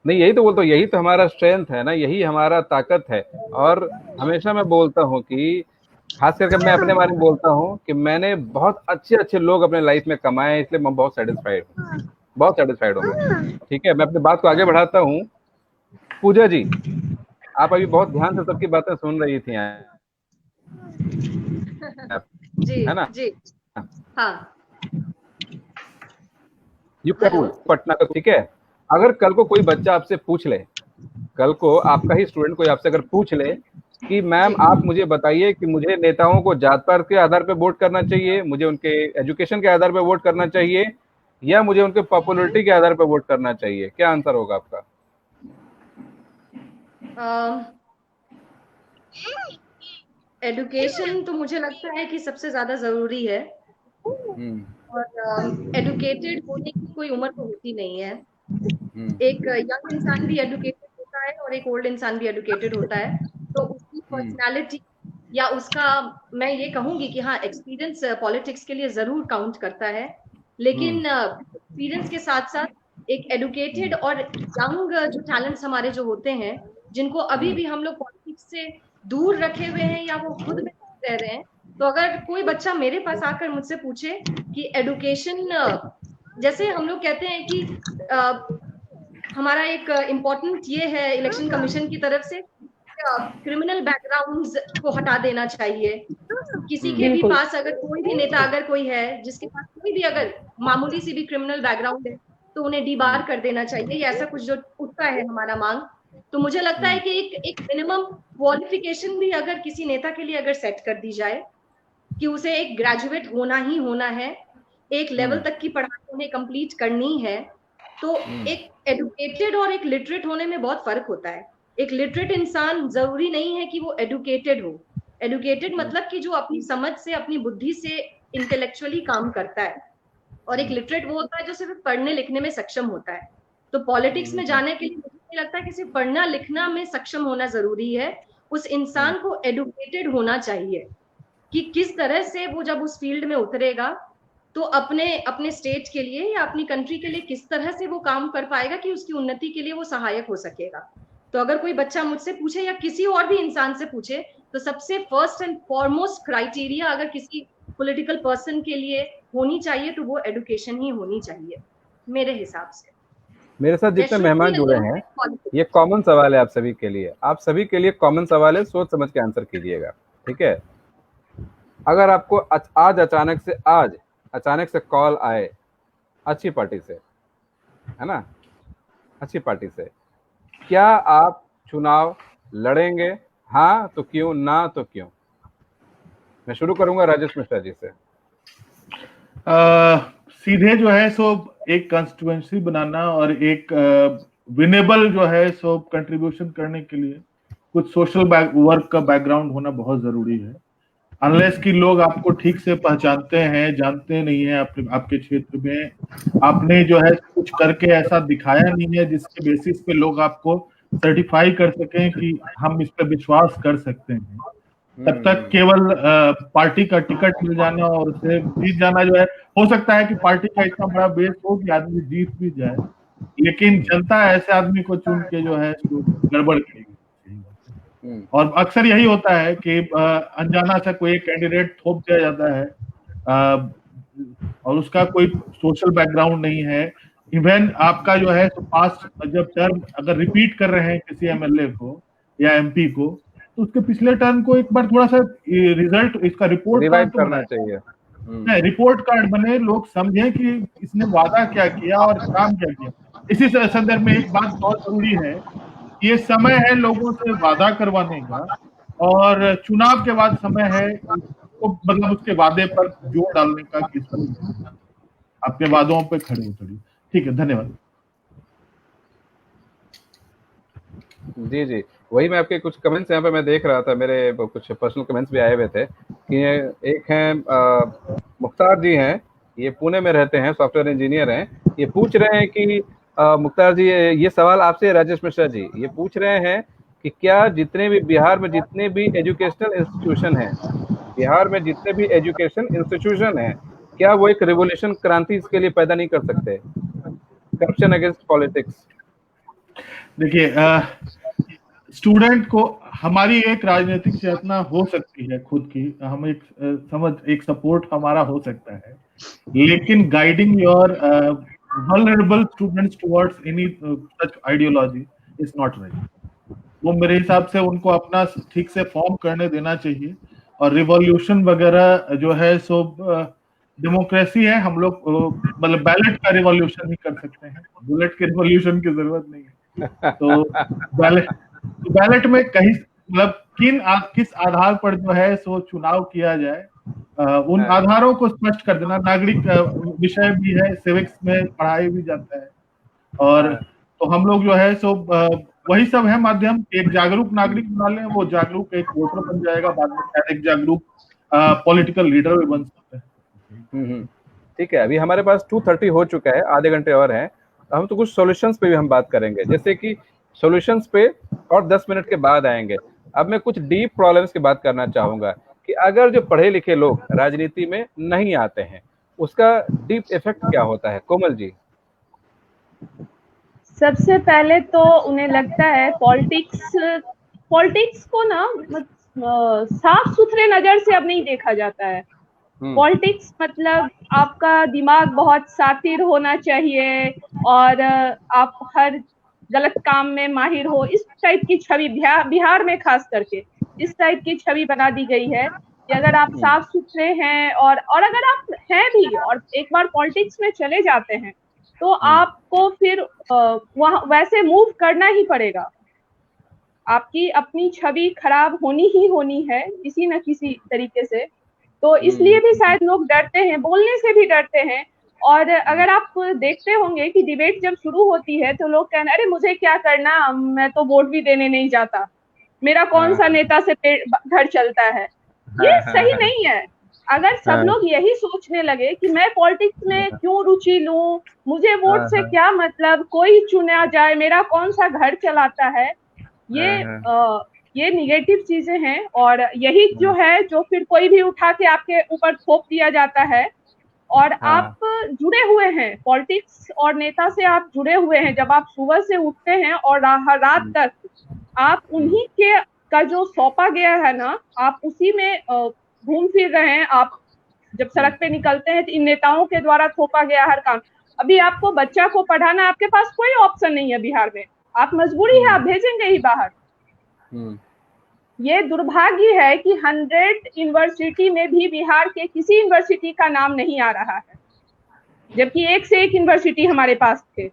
नहीं, यही तो बोलता हूँ, यही तो हमारा स्ट्रेंथ है ना, यही हमारा ताकत है। और हमेशा मैं बोलता हूँ कि खास करके मैं अपने बारे में बोलता हूँ कि मैंने बहुत अच्छे लोग अपने लाइफ में कमाए, इसलिए मैं बहुत सेटिस्फाइड हूँ। ठीक है, मैं अपनी बात को आगे बढ़ाता हूँ। पूजा जी, आप अभी बहुत ध्यान से सबकी बातें सुन रही थी, जी, है ना? जी, हाँ। पटना का, ठीक है। अगर कल को कोई बच्चा आपसे पूछ ले, कल को आपका ही स्टूडेंट कोई आपसे अगर पूछ ले कि मैम आप मुझे बताइए कि मुझे नेताओं को जात पात के आधार पर वोट करना चाहिए, मुझे उनके एजुकेशन के आधार पर वोट करना चाहिए, या मुझे उनके पॉपुलरिटी के आधार पर वोट करना चाहिए, क्या आंसर होगा आपका? एडुकेशन तो मुझे लगता है कि सबसे ज्यादा जरूरी है, और एडुकेटेड होने की कोई उम्र तो होती नहीं है। एक यंग इंसान भी एडुकेटेड होता है और एक ओल्ड इंसान भी एडुकेटेड होता है। तो उसकी पर्सनालिटी या उसका, मैं ये कहूंगी कि हाँ, एक्सपीरियंस पॉलिटिक्स के लिए जरूर काउंट करता है, लेकिन एक्सपीरियंस के साथ साथ एक एडुकेटेड और यंग जो टैलेंट्स हमारे जो होते हैं, जिनको अभी भी हम लोग पॉलिटिक्स से दूर रखे हुए हैं, या वो खुद में रह रहे हैं, तो अगर कोई बच्चा मेरे पास आकर मुझसे पूछे कि एडुकेशन, जैसे हम लोग कहते हैं कि हमारा एक इम्पोर्टेंट ये है इलेक्शन कमीशन की तरफ से, क्रिमिनल बैकग्राउंड्स को हटा देना चाहिए। किसी के भी पास अगर कोई भी नेता अगर कोई है जिसके पास कोई भी अगर मामूली सी भी क्रिमिनल बैकग्राउंड है तो उन्हें डीबार कर देना चाहिए, या ऐसा कुछ जो उठता है हमारा मांग। तो मुझे लगता है कि एक मिनिमम क्वालिफिकेशन भी अगर किसी नेता के लिए अगर सेट कर दी जाए कि उसे एक ग्रेजुएट होना ही होना है, एक लेवल तक की पढ़ाई उन्हें कंप्लीट करनी है, तो एक एडुकेटेड और एक लिटरेट होने में बहुत फर्क होता है। एक लिटरेट इंसान जरूरी नहीं है कि वो एडुकेटेड हो। एडुकेटेड मतलब कि जो अपनी समझ से, अपनी बुद्धि से इंटेलेक्चुअली काम करता है, और एक लिटरेट वो होता है जो सिर्फ पढ़ने लिखने में सक्षम होता है। तो पॉलिटिक्स में जाने के लिए मुझे नहीं लगता कि सिर्फ पढ़ना लिखना में सक्षम होना जरूरी है, उस इंसान को एडुकेटेड होना चाहिए कि किस तरह से वो जब उस फील्ड में उतरेगा तो अपने स्टेट के लिए या अपनी कंट्री के लिए किस तरह से वो काम कर पाएगा कि उसकी उन्नति के लिए वो सहायक हो सकेगा। तो अगर कोई बच्चा मुझसे पूछे या किसी और भी इंसान से पूछे, तो सबसे फर्स्ट एंड फॉरमोस्ट क्राइटेरिया अगर किसी पॉलिटिकल पर्सन के लिए होनी चाहिए तो वो एडुकेशन ही होनी चाहिए मेरे हिसाब से। मेरे साथ जितने मेहमान जुड़े हैं, ये कॉमन सवाल है आप सभी के लिए, आप सभी के लिए कॉमन सवाल है, सोच समझ के आंसर कीजिएगा, ठीक है। अगर आपको आज अचानक से कॉल आए अच्छी पार्टी से, है ना, अच्छी पार्टी से, क्या आप चुनाव लड़ेंगे? हाँ तो क्यों, ना तो क्यों? मैं शुरू करूंगा राजेश मिश्रा जी से। सीधे जो है सो एक कॉन्स्टिट्यूएंसी बनाना और एक विनेबल जो है सो कंट्रीब्यूशन करने के लिए कुछ सोशल वर्क का बैकग्राउंड होना बहुत जरूरी है। अनलेस कि लोग आपको ठीक से पहचानते हैं, जानते नहीं है आपके क्षेत्र में, आपने जो है कुछ करके ऐसा दिखाया नहीं है जिसके बेसिस पे लोग आपको सर्टिफाई कर सकें कि हम इस पे विश्वास कर सकते हैं, तब तक केवल पार्टी का टिकट मिल जाना और उसे जीत जाना जो है, हो सकता है कि पार्टी का इतना बड़ा बेस हो कि आदमी जीत भी जाए, लेकिन जनता ऐसे आदमी को चुन के जो है गड़बड़ करेगी। और अक्सर यही होता है कि अनजाना सा कोई कैंडिडेट थोप दिया जाता है और उसका कोई सोशल बैकग्राउंड नहीं है। इवन आपका जो है तो पास जब टर्म अगर रिपीट कर रहे हैं किसी एमएलए को या एमपी को, तो उसके पिछले टर्म को एक बार थोड़ा सा रिजल्ट, इसका रिपोर्ट कार्ड तो करना चाहिए, रिपोर्ट कार्ड बने, लोग समझें कि इसने वादा क्या किया और काम क्या किया। इसी संदर्भ में एक बात बहुत जरूरी है, ये समय है लोगों से वादा करवाने का, और चुनाव के बाद समय है तो मतलब उसके वादे पर जोर डालने का कि आपके वादों पे खड़े उतरिए। ठीक है, धन्यवाद। जी जी, वही मैं आपके कुछ कमेंट्स यहाँ पे मैं देख रहा था, मेरे कुछ पर्सनल कमेंट्स भी आए हुए थे कि एक हैं मुख्तार जी हैं, ये पुणे में रहते हैं, सॉफ्टवेयर इंजीनियर हैं। ये पूछ रहे हैं कि मुख्तार जी, ये सवाल आपसे राजेश मिश्रा जी, ये पूछ रहे हैं कि क्या जितने भी बिहार में जितने भी एजुकेशनल इंस्टीट्यूशन हैं, बिहार में जितने भी एजुकेशन इंस्टीट्यूशन हैं, क्या वो एक रिवोल्यूशन क्रांति इसके लिए पैदा नहीं कर सकते? Corruption against politics. देखिए, स्टूडेंट को हमारी एक राजनीतिक चेतना हो सकती है खुद की, हम एक समझ, एक सपोर्ट हमारा हो सकता है, लेकिन guiding your vulnerable students towards any such ideology is not right। वो मेरे हिसाब से उनको अपना ठीक से फॉर्म करने देना चाहिए। और रिवॉल्यूशन वगैरह जो है सो डेमोक्रेसी है, हम लोग मतलब बैलेट का रिवॉल्यूशन ही कर सकते हैं, बुलेट के रिवॉल्यूशन की जरूरत नहीं है। तो बैलेट में कहीं मतलब किस आधार पर जो है सो चुनाव किया जाए, उन आधारों को स्पष्ट कर देना। नागरिक विषय भी है, सिविक्स में पढ़ाई भी जाता है, और तो हम लोग जो है सो वही सब है माध्यम। एक जागरूक नागरिक बना लें, वो जागरूक एक वोटर बन जाएगा, बाद में एक जागरूक पॉलिटिकल लीडर भी बन सकता है। ठीक है, अभी हमारे पास 2:30 हो चुका है, आधे घंटे और हैं, हम तो कुछ सॉल्यूशंस पे भी हम बात करेंगे, जैसे कि सॉल्यूशंस पे और 10 मिनट के बाद आएंगे। अब मैं कुछ डीप प्रॉब्लम्स की बात करना चाहूंगा कि अगर जो पढ़े लिखे लोग राजनीति में नहीं आते हैं, उसका डीप इफेक्ट क्या होता है? कोमल जी। सबसे पहले तो उन्हें लगता है पॉलिटिक्स को ना साफ सुथरे नजर से अब नहीं देखा जाता है। पॉलिटिक्स मतलब आपका दिमाग बहुत शातिर होना चाहिए और आप हर गलत काम में माहिर हो, इस टाइप की छवि बिहार में खास करके इस टाइप की छवि बना दी गई है कि अगर आप साफ सुथरे हैं और अगर आप हैं भी और एक बार पॉलिटिक्स में चले जाते हैं तो आपको फिर वहाँ वैसे मूव करना ही पड़ेगा। आपकी अपनी छवि खराब होनी ही होनी है किसी न किसी तरीके से, तो इसलिए भी शायद लोग डरते हैं, बोलने से भी डरते हैं। और अगर आप देखते होंगे कि डिबेट जब शुरू होती है तो लोग कहना अरे मुझे क्या करना, मैं तो वोट भी देने नहीं जाता, मेरा कौन सा नेता से घर चलता है। ये सही नहीं है। अगर सब लोग यही सोचने लगे कि मैं पॉलिटिक्स में क्यों रुचि लूं, मुझे वोट से क्या मतलब, कोई चुना जाए, मेरा कौन सा घर चलाता है, ये निगेटिव चीजें हैं। और यही जो है जो फिर कोई भी उठा के आपके ऊपर थोप दिया जाता है। और आप जुड़े हुए हैं पॉलिटिक्स और नेता से, आप जुड़े हुए हैं। जब आप सुबह से उठते हैं और रात तक आप उन्हीं के का जो सौंपा गया है ना, आप उसी में घूम फिर रहे हैं। आप जब सड़क पे निकलते हैं तो इन नेताओं के द्वारा थोपा गया हर काम। अभी आपको बच्चा को पढ़ाना, आपके पास कोई ऑप्शन नहीं है बिहार में, आप मजबूरी है, आप भेजेंगे ही बाहर। ये दुर्भाग्य है कि 100 यूनिवर्सिटी में भी बिहार के किसी यूनिवर्सिटी का नाम नहीं आ रहा है, जबकि एक से एक यूनिवर्सिटी हमारे पास थे।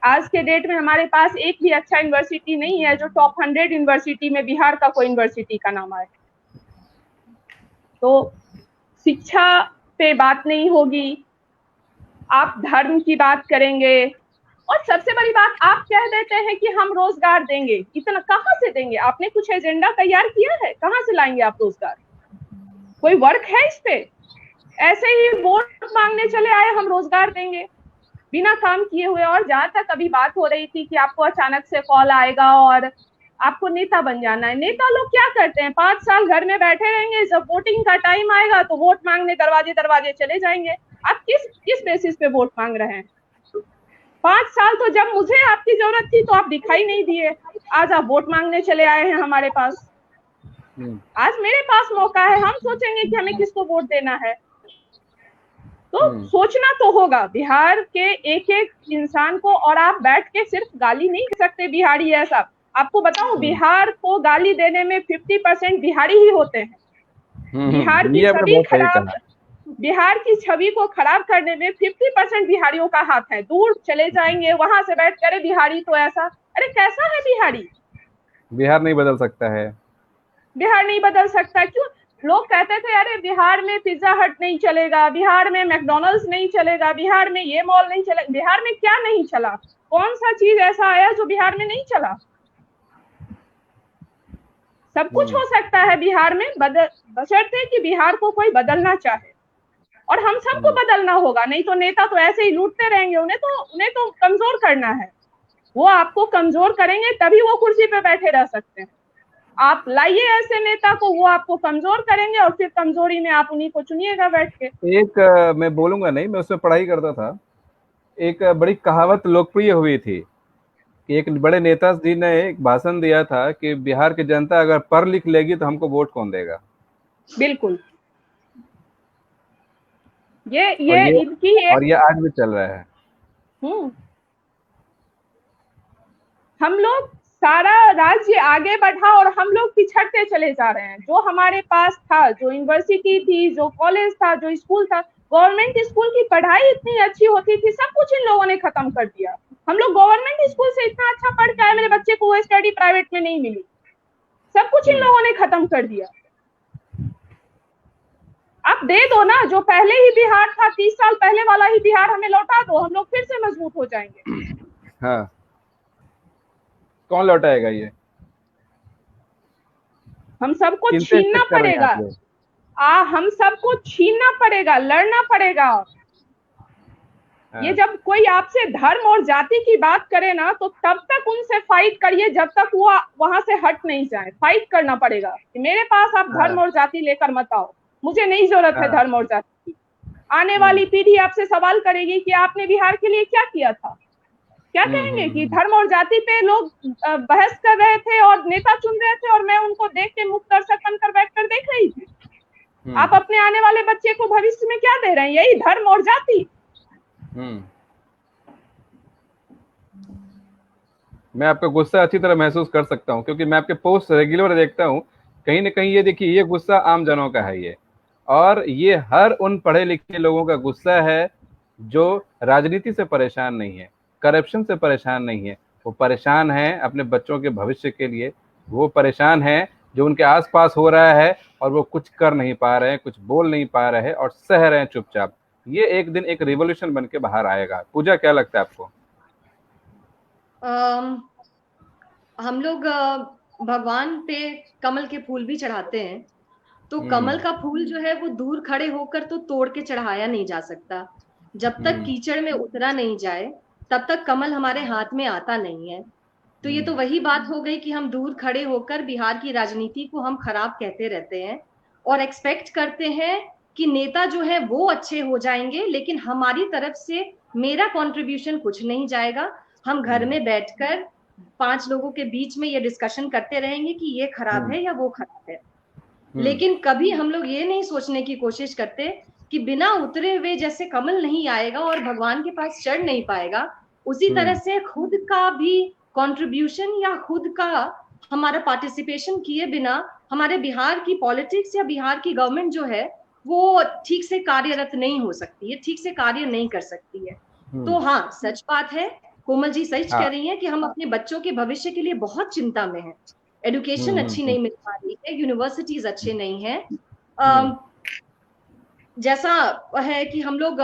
आज के डेट में हमारे पास एक भी अच्छा यूनिवर्सिटी नहीं है जो टॉप 100 यूनिवर्सिटी में बिहार का कोई यूनिवर्सिटी का नाम आए। तो शिक्षा पे बात नहीं होगी, आप धर्म की बात करेंगे, और सबसे बड़ी बात आप कह देते हैं कि हम रोजगार देंगे। इतना कहाँ से देंगे? आपने कुछ एजेंडा तैयार किया है? कहाँ से लाएंगे आप रोजगार? कोई वर्क है इस पे? ऐसे ही वोट मांगने चले आए हम रोजगार देंगे बिना काम किए हुए। और जहां तक अभी बात हो रही थी कि आपको अचानक से कॉल आएगा और आपको नेता बन जाना है, नेता लोग क्या करते हैं, 5 साल घर में बैठे रहेंगे, जब वोटिंग का टाइम आएगा तो वोट मांगने दरवाजे चले जाएंगे। आप किस बेसिस पे वोट मांग रहे हैं? 5 साल तो जब मुझे आपकी जरूरत थी तो आप दिखाई नहीं दिए, आज आप वोट मांगने चले आए हैं हमारे पास। आज मेरे पास मौका है, हम सोचेंगे कि हमें किसको वोट देना है। तो सोचना तो होगा बिहार के एक एक इंसान को। और आप बैठ के सिर्फ गाली नहीं कर सकते बिहारी है सब। आपको बताऊं, बिहार को गाली देने में 50% बिहारी ही होते हैं। बिहार की छवि को खराब करने में 50% बिहारियों का हाथ है। दूर चले जाएंगे, वहां से बैठ कर बिहारी तो ऐसा, अरे कैसा है बिहारी? बिहार नहीं बदल सकता है, बिहार नहीं बदल सकता। क्यों? लोग कहते थे अरे बिहार में पिज्जा हट नहीं चलेगा, बिहार में मैकडॉनल्ड्स नहीं चलेगा, बिहार में ये मॉल नहीं चलेगा। बिहार में क्या नहीं चला? कौन सा चीज ऐसा आया जो बिहार में नहीं चला? सब कुछ हो सकता है बिहार में, बशर्ते कि बिहार को कोई बदलना चाहे। और हम सबको बदलना होगा, नहीं तो नेता तो ऐसे ही लूटते रहेंगे। उन्हें तो कमजोर करना है। वो आपको कमजोर करेंगे तभी वो कुर्सी पे बैठे रह सकते हैं। आप लाइए ऐसे नेता को, वो आपको कमजोर करेंगे और फिर कमजोरी में आप उन्हीं को चुनिएगा बैठ के। एक मैं बोलूंगा नहीं, मैं उसमें पढ़ाई करता था। एक बड़ी कहावत लोकप्रिय हुई थी कि एक बड़े नेता जी ने एक भाषण दिया था कि बिहार की जनता अगर पढ़ लिख लेगी तो हमको वोट कौन देगा। बिल्कुल, ये इनकी और ये आज भी चल रहा है। हम लोग सारा राज्य आगे बढ़ा और हम लोग पिछड़ते चले जा रहे हैं। जो हमारे पास था, जो यूनिवर्सिटी थी, जो कॉलेज था, जो स्कूल था, गवर्नमेंट स्कूल की पढ़ाई इतनी अच्छी होती थी, सब कुछ इन लोगों ने खत्म कर दिया। हम लोग गवर्नमेंट स्कूल से इतना अच्छा पढ़ के आए, मेरे बच्चे को वो स्टडी प्राइवेट में नहीं मिली। सब कुछ इन लोगों ने खत्म कर दिया। आप दे दो ना, जो पहले ही बिहार था 30 साल पहले वाला ही बिहार हमें लौटा दो, हम लोग फिर से मजबूत हो जाएंगे। हाँ, कौन लौटाएगा ये? हम सबको छीनना पड़ेगा। हम सबको छीनना पड़ेगा, लड़ना पड़ेगा। ये जब कोई आपसे धर्म और जाति की बात करे ना, तो तब तक उनसे फाइट करिए जब तक वो वहां से हट नहीं जाए। फाइट करना पड़ेगा कि मेरे पास आप धर्म और जाति लेकर मत आओ, मुझे नहीं जरूरत है धर्म और जाति की। आने वाली पीढ़ी आपसे सवाल करेगी कि आपने बिहार के लिए क्या किया था। क्या कहेंगे कि धर्म और जाति पे लोग बहस कर रहे थे और नेता चुन रहे थे और मैं उनको देख के मुख दर्शक बनकर बैठकर देख रही थी। आप अपने आने वाले बच्चे को भविष्य में क्या दे रहे हैं? यही धर्म और जाति। मैं आपका गुस्सा अच्छी तरह महसूस कर सकता हूं, क्योंकि मैं आपके पोस्ट रेगुलर देखता हूं। कहीं ना कहीं ये देखिए, ये गुस्सा आम जनों का है ये, और ये हर उन पढ़े लिखे लोगों का गुस्सा है जो राजनीति से परेशान नहीं है, करप्शन से परेशान नहीं है। वो परेशान है अपने बच्चों के भविष्य के लिए। वो परेशान है जो उनके आसपास हो रहा है और वो कुछ कर नहीं पा रहे हैं, कुछ बोल नहीं पा रहे हैं और सह रहे हैं चुपचाप। ये एक दिन एक रिवॉल्यूशन बन के बाहर आएगा। पूजा, क्या लगता है आपको? हम लोग भगवान पे कमल के फूल भी चढ़ाते हैं, तो कमल का फूल जो है वो दूर खड़े होकर तो तोड़ के चढ़ाया नहीं जा सकता। जब तक कीचड़ में उतरा नहीं जाए तब तक कमल हमारे हाथ में आता नहीं है। तो ये तो वही बात हो गई कि हम दूर खड़े होकर बिहार की राजनीति को हम खराब कहते रहते हैं और एक्सपेक्ट करते हैं कि नेता जो है वो अच्छे हो जाएंगे, लेकिन हमारी तरफ से मेरा कंट्रीब्यूशन कुछ नहीं जाएगा। हम घर में बैठकर 5 लोगों के बीच में ये डिस्कशन करते रहेंगे कि ये खराब है या वो खराब है, लेकिन कभी हम लोग ये नहीं सोचने की कोशिश करते कि बिना उतरे हुए जैसे कमल नहीं आएगा और भगवान के पास चढ़ नहीं पाएगा, उसी तरह से खुद का भी कंट्रीब्यूशन या खुद का हमारा पार्टिसिपेशन किए बिना हमारे बिहार की पॉलिटिक्स या बिहार की गवर्नमेंट जो है वो ठीक से कार्यरत नहीं हो सकती है, ठीक से कार्य नहीं कर सकती है। तो हाँ, सच बात है, कोमल जी सच कह रही हैं कि हम अपने बच्चों के भविष्य के लिए बहुत चिंता में हैं। एडुकेशन अच्छी नहीं मिल पा रही है, यूनिवर्सिटीज अच्छे नहीं हैं। जैसा है कि हम लोग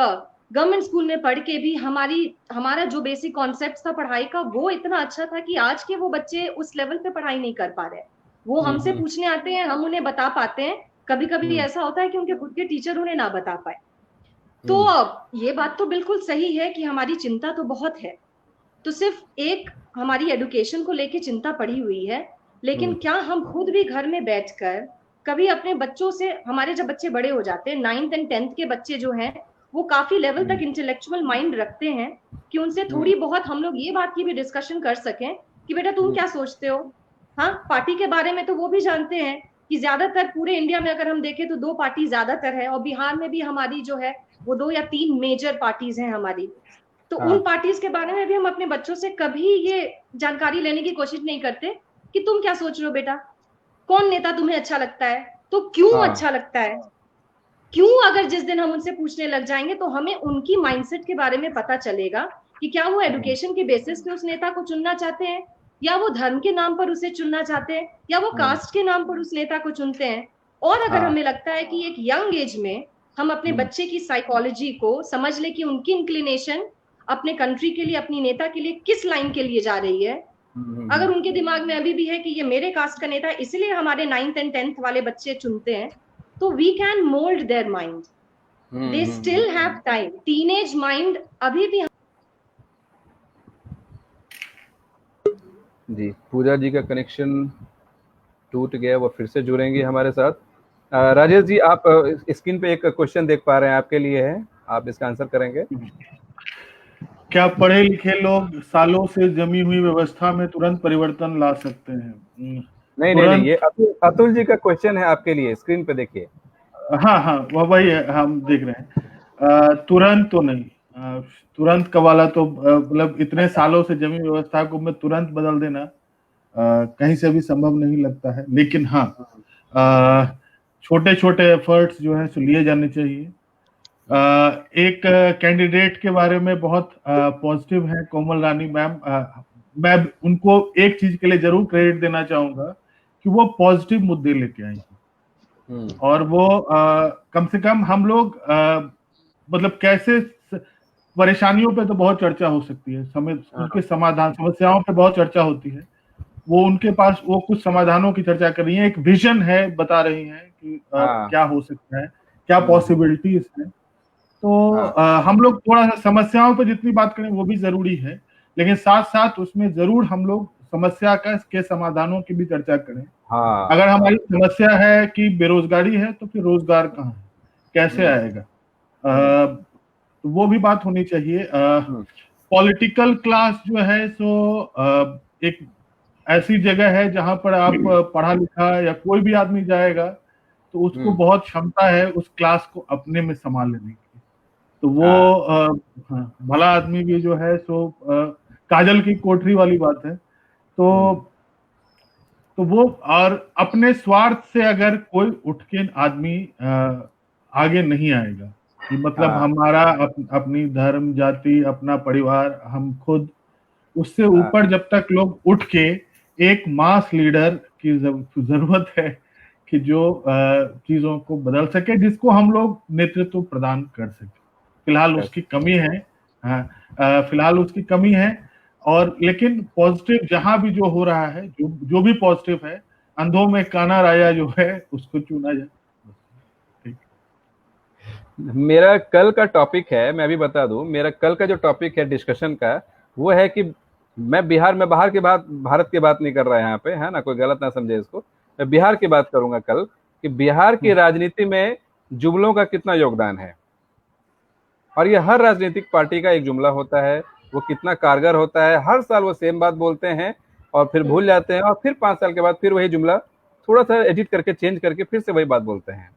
गवर्नमेंट स्कूल में पढ़ के भी हमारा जो बेसिक कॉन्सेप्ट था पढ़ाई का वो इतना अच्छा था कि आज के वो बच्चे उस लेवल पे पढ़ाई नहीं कर पा रहे। वो हमसे पूछने आते हैं, हम उन्हें बता पाते हैं, कभी कभी ऐसा होता है कि उनके खुद के टीचर उन्हें ना बता पाए। तो ये बात तो बिल्कुल सही है कि हमारी चिंता तो बहुत है। तो सिर्फ एक हमारी एडुकेशन को लेके चिंता पड़ी हुई है, लेकिन क्या हम खुद भी घर में बैठकर कभी अपने बच्चों से, हमारे जब बच्चे बड़े हो जाते हैं, 9th and 10th के बच्चे जो हैं वो काफी लेवल तक इंटेलेक्चुअल माइंड रखते हैं, कि उनसे थोड़ी बहुत हम लोग ये बात की भी डिस्कशन कर सकें कि बेटा तुम क्या सोचते हो। हाँ, पार्टी के बारे में तो वो भी जानते हैं कि ज्यादातर पूरे इंडिया में अगर हम देखें तो 2 पार्टी ज्यादातर है, और बिहार में भी हमारी जो है वो 2 या 3 मेजर पार्टीज हैं हमारी। तो उन पार्टीज के बारे में भी हम अपने बच्चों से कभी ये जानकारी लेने की कोशिश नहीं करते कि तुम क्या सोच रहे हो बेटा, कौन नेता तुम्हें अच्छा लगता है, तो क्यों अच्छा लगता है, क्यों। अगर जिस दिन हम उनसे पूछने लग जाएंगे तो हमें उनकी माइंडसेट के बारे में पता चलेगा कि क्या वो एडुकेशन के बेसिस पे उस नेता को चुनना चाहते हैं, या वो धर्म के नाम पर उसे चुनना चाहते हैं, या वो कास्ट के नाम पर उस नेता को चुनते हैं। और अगर हमें लगता है कि एक यंग एज में हम अपने बच्चे की साइकोलॉजी को समझ ले कि उनकी इंक्लिनेशन अपने कंट्री के लिए, अपनी नेता के लिए किस लाइन के लिए जा रही है, अगर उनके दिमाग में अभी भी है कि ये मेरे कास्ट का नेता है इसलिए हमारे 9th and 10th वाले बच्चे चुनते हैं, तो we can mould their mind. They still have time. Teenage mind अभी भी। जी, पूजा जी का कनेक्शन टूट गया, वो फिर से जुड़ेंगे हमारे साथ। राजेश जी, आप स्क्रीन पे एक क्वेश्चन देख पा रहे हैं, आपके लिए है, आप इसका आंसर करेंगे। क्या पढ़े लिखे लोग सालों से जमी हुई व्यवस्था में तुरंत परिवर्तन ला सकते हैं? नहीं, ये अतुल जी का क्वेश्चन है आपके लिए, स्क्रीन पे देखिए। हाँ, वही है, हम देख रहे हैं। तुरंत तो नहीं, तुरंत का वाला तो मतलब इतने सालों से जमी व्यवस्था को मैं तुरंत बदल देना कहीं से भी संभव नहीं लगता है। लेकिन हाँ, छोटे छोटे एफर्ट्स जो है सो लिए जाने चाहिए। एक कैंडिडेट के बारे में बहुत पॉजिटिव है, कोमल रानी मैम। मैं उनको एक चीज के लिए जरूर क्रेडिट देना चाहूंगा कि वो पॉजिटिव मुद्दे लेके आई हैं, और वो कम से कम हम लोग मतलब कैसे परेशानियों पे तो बहुत चर्चा हो सकती है, उनके समाधान, समस्याओं पे बहुत चर्चा होती है। वो उनके पास वो कुछ समाधानों की चर्चा कर रही है, एक विजन है, बता रही हैं कि क्या हो सकता है, क्या पॉसिबिलिटीज है। तो हम लोग थोड़ा सा समस्याओं पे जितनी बात करें वो भी जरूरी है, लेकिन साथ साथ उसमें जरूर हम लोग समस्या के समाधानों की भी चर्चा करें। अगर हमारी समस्या है कि बेरोजगारी है तो फिर रोजगार कहाँ है, कैसे आएगा, तो वो भी बात होनी चाहिए। पॉलिटिकल क्लास जो है सो एक ऐसी जगह है जहां पर आप पढ़ा लिखा या कोई भी आदमी जाएगा तो उसको बहुत क्षमता है उस क्लास को अपने में संभाल लेने की। तो वो भला आदमी भी जो है सो काजल की कोठरी वाली बात है। तो वो और अपने स्वार्थ से अगर कोई उठ के आदमी आगे नहीं आएगा कि मतलब हमारा अपनी धर्म जाति अपना परिवार हम खुद, उससे ऊपर जब तक लोग उठ के एक मास लीडर की जरूरत है कि जो चीजों को बदल सके, जिसको हम लोग नेतृत्व प्रदान कर सके। फिलहाल उसकी कमी है, फिलहाल उसकी कमी है। और लेकिन पॉजिटिव जहां भी जो हो रहा है, जो भी पॉजिटिव है, अंधों में काना राजा जो है उसको चुना जाए। मेरा कल का टॉपिक है, मैं अभी बता दूं, मेरा कल का जो टॉपिक है डिस्कशन का वो है कि मैं बिहार में बाहर की बात, भारत की बात नहीं कर रहा है यहाँ पे, है ना, कोई गलत ना समझे इसको। मैं बिहार की बात करूंगा कल कि बिहार की राजनीति में जुमलों का कितना योगदान है। और ये हर राजनीतिक पार्टी का एक जुमला होता है, वो कितना कारगर होता है। हर साल वो सेम बात बोलते हैं और फिर भूल जाते हैं, और फिर 5 साल के बाद फिर वही जुमला थोड़ा सा एडिट करके चेंज करके फिर से वही बात बोलते हैं,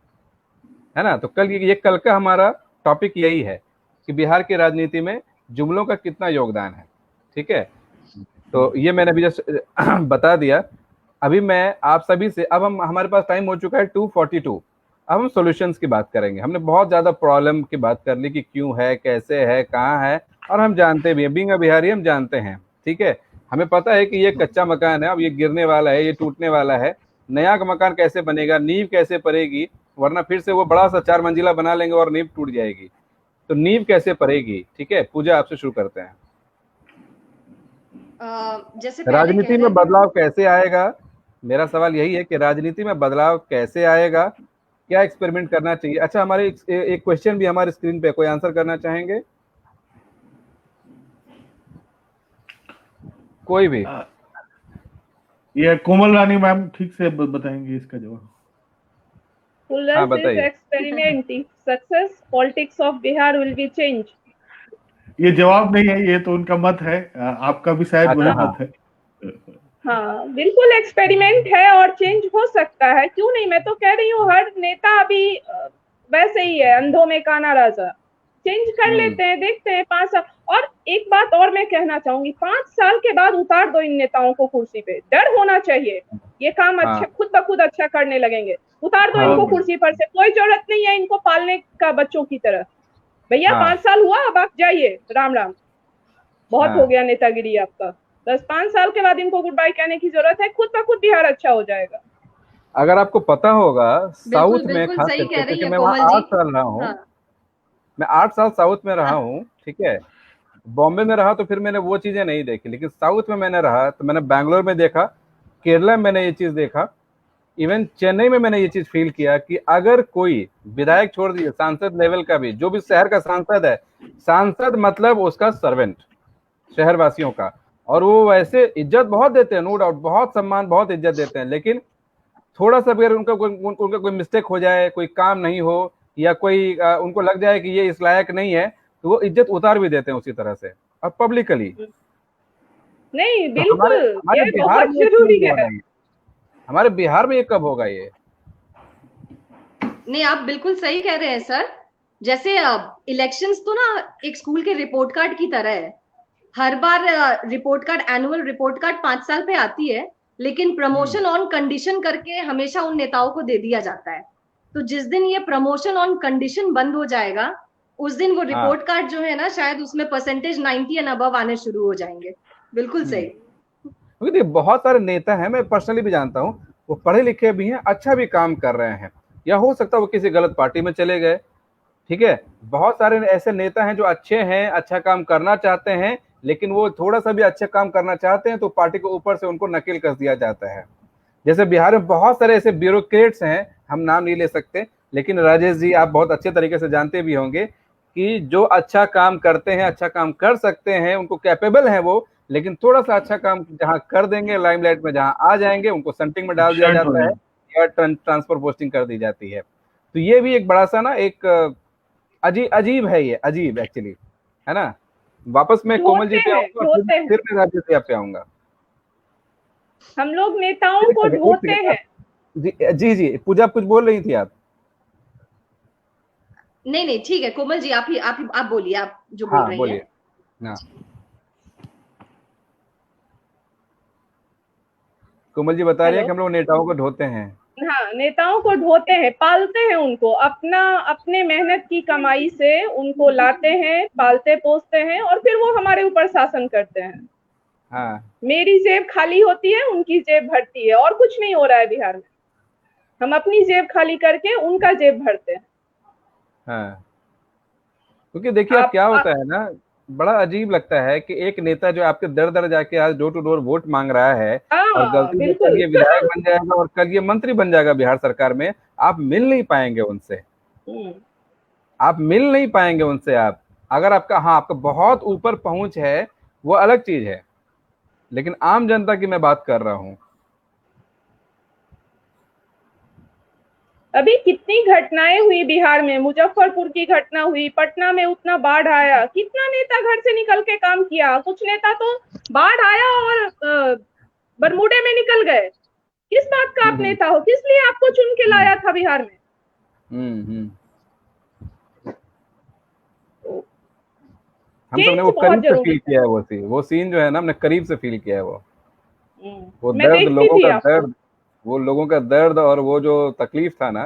है ना। तो कल का हमारा टॉपिक यही है कि बिहार की राजनीति में जुमलों का कितना योगदान है। ठीक है, तो ये मैंने अभी जस्ट बता दिया। अभी मैं आप सभी से, अब हमारे पास टाइम हो चुका है 2:42। अब हम सॉल्यूशंस की बात करेंगे। हमने बहुत ज्यादा प्रॉब्लम की बात कर ली कि क्यों है, कैसे है, कहाँ है, और हम जानते भी हैं, बीइंग अ बिहारी हम जानते हैं। ठीक है, हमें पता है कि ये कच्चा मकान है, अब ये गिरने वाला है, ये टूटने वाला है। नया मकान कैसे बनेगा, नींव कैसे पड़ेगी, वरना फिर से वो बड़ा सा 4 मंजिला बना लेंगे और नींव टूट जाएगी। तो नींव कैसे पड़ेगी। ठीक है, पूजा आपसे शुरू करते हैं। जैसे राजनीति में बदलाव कैसे आएगा, मेरा सवाल यही है कि राजनीति में बदलाव कैसे आएगा, क्या एक्सपेरिमेंट करना चाहिए। अच्छा, हमारे एक क्वेश्चन भी हमारे स्क्रीन पे, कोई आंसर करना चाहेंगे, कोई भी? ये कोमल रानी मैम ठीक से बताएंगे इसका जवाब। बताइए। Experimenting success politics of Bihar will be change. ये जवाब नहीं है, ये तो उनका मत है, आपका भी शायद वही मत है। हाँ बिल्कुल एक्सपेरिमेंट है और चेंज हो सकता है, क्यों नहीं। मैं तो कह रही हूँ हर नेता अभी वैसे ही है, अंधों में काना राजा। चेंज कर लेते हैं, देखते हैं 5 साल। और एक बात और मैं कहना चाहूंगी, 5 साल के बाद उतार दो इन नेताओं को कुर्सी पे। डर होना चाहिए, ये काम अच्छा खुद ब खुद अच्छा करने लगेंगे। उतार दो इनको कुर्सी पर से, कोई जरूरत नहीं है इनको पालने का बच्चों की तरह। भैया 5 साल हुआ, अब आप जाइए, राम राम, बहुत हो गया नेतागिरी आपका। बस 5 साल के बाद इनको गुड बाय कहने की जरूरत है, खुद ब खुद बिहार अच्छा हो जाएगा। अगर आपको पता होगा साउथ में, खास करके क्योंकि मैं वहाँ 8 साल रहा हूँ, मैं 8 साल साउथ में रहा हूँ। ठीक है, बॉम्बे में रहा तो फिर मैंने वो चीजें नहीं देखी, लेकिन साउथ में मैंने रहा तो मैंने बैंगलोर में देखा, केरला में मैंने ये चीज देखा, इवन चेन्नई में मैंने ये चीज फील किया कि अगर कोई विधायक छोड़ दिए, सांसद लेवल का भी, जो भी शहर का सांसद है, सांसद मतलब उसका सर्वेंट शहरवासियों का, और वो वैसे इज्जत बहुत देते हैं, नो डाउट, बहुत सम्मान, बहुत इज्जत देते हैं। लेकिन थोड़ा सा अगर उनका कोई मिस्टेक हो जाए, कोई काम नहीं हो, या कोई उनको लग जाए कि ये इस लायक नहीं है, तो वो इज्जत उतार भी देते हैं उसी तरह से, और पब्लिकली। नहीं बिल्कुल, हमारे बिहार में जरूरी है। हमारे बिहार में ये कब होगा ये? नहीं, आप बिल्कुल सही कह रहे हैं सर। जैसे इलेक्शंस तो ना एक स्कूल के रिपोर्ट कार्ड की तरह है। हर बार report card, annual report card 5 साल पे आती है, लेकिन प्रमोशन ऑन कंडीशन करके हमेशा उन नेताओं को दे दिया जाता है। तो जिस दिन ये प्रमोशन ऑन कंडीशन बंद हो जाएगा, उस दिन वो रिपोर्ट कार्ड जो है ना, शायद उसमें परसेंटेज 90 एंड अबव आने शुरू हो जाएंगे। बिल्कुल सही। क्योंकि बहुत सारे नेता हैं, मैं पर्सनली भी जानता हूँ, वो पढ़े लिखे भी हैं, अच्छा भी काम कर रहे हैं, या हो सकता है वो किसी गलत पार्टी में चले गए। ठीक है, बहुत सारे ऐसे नेता हैं जो अच्छे हैं, अच्छा काम करना चाहते हैं, लेकिन वो थोड़ा सा भी अच्छा काम करना चाहते हैं तो पार्टी को ऊपर से उनको नकेल कर दिया जाता है। जैसे बिहार में बहुत सारे ऐसे ब्यूरोक्रेट्स हैं, हम नाम नहीं ले सकते, लेकिन राजेश जी आप बहुत अच्छे तरीके से जानते भी होंगे कि जो अच्छा काम करते हैं, अच्छा काम कर सकते हैं, उनको कैपेबल है वो, लेकिन थोड़ा सा अच्छा काम जहां कर देंगे, लाइमलाइट में जहां आ जाएंगे, उनको सेंटिंग में डाल दिया जाता है या ट्रांसफर पोस्टिंग कर दी जाती है। तो ये भी एक बड़ा सा ना एक अजीब है, ये अजीब एक्चुअली, है ना। वापस मैं कोमल जी पे आऊंगा, ढोते फिर मैं राजेश जी आप पे आऊंगा। हम लोग नेताओं को ढोते हैं। जी जी पूजा, आप कुछ बोल रही थी आप? नहीं नहीं ठीक है कोमल जी, आप बोलिए, आप जो बोल हाँ रही बोलिए। हैं। हाँ कोमल जी बता रही है कि हम लोग नेताओं को ढोते हैं। हाँ, नेताओं को ढोते हैं, पालते हैं उनको, अपने मेहनत की कमाई से उनको लाते हैं, पालते पोसते हैं और फिर वो हमारे ऊपर शासन करते हैं। हाँ मेरी जेब खाली होती है, उनकी जेब भरती है, और कुछ नहीं हो रहा है बिहार में। हम अपनी जेब खाली करके उनका जेब भरते हैं। हाँ क्योंकि देखिए अब क्या होता है ना, बड़ा अजीब लगता है कि एक नेता जो आपके दर दर जाके आज डोर टू डोर वोट मांग रहा है और गलती से कल ये विधायक बन जाएगा और कल ये मंत्री बन जाएगा बिहार सरकार में, आप मिल नहीं पाएंगे उनसे, आप मिल नहीं पाएंगे उनसे। आप अगर आपका बहुत ऊपर पहुंच है वो अलग चीज है, लेकिन आम जनता की मैं बात कर रहा हूं। अभी कितनी घटनाएं हुई बिहार में, मुजफ्फरपुर की घटना हुई, पटना में उतना बाढ़ आया, कितना नेता घर से निकल के काम किया। कुछ नेता तो बाढ़ आया और बरमूडे में निकल गए। किस बात का आप नेता हो? किस लिए आपको चुन के लाया था बिहार में? हम सबने वो करीब से फील किया है, वो सीन जो है ना हमने करीब से फील किया है। वो दर्द, लोगों का दर्द, वो लोगों का दर्द और वो जो तकलीफ था ना,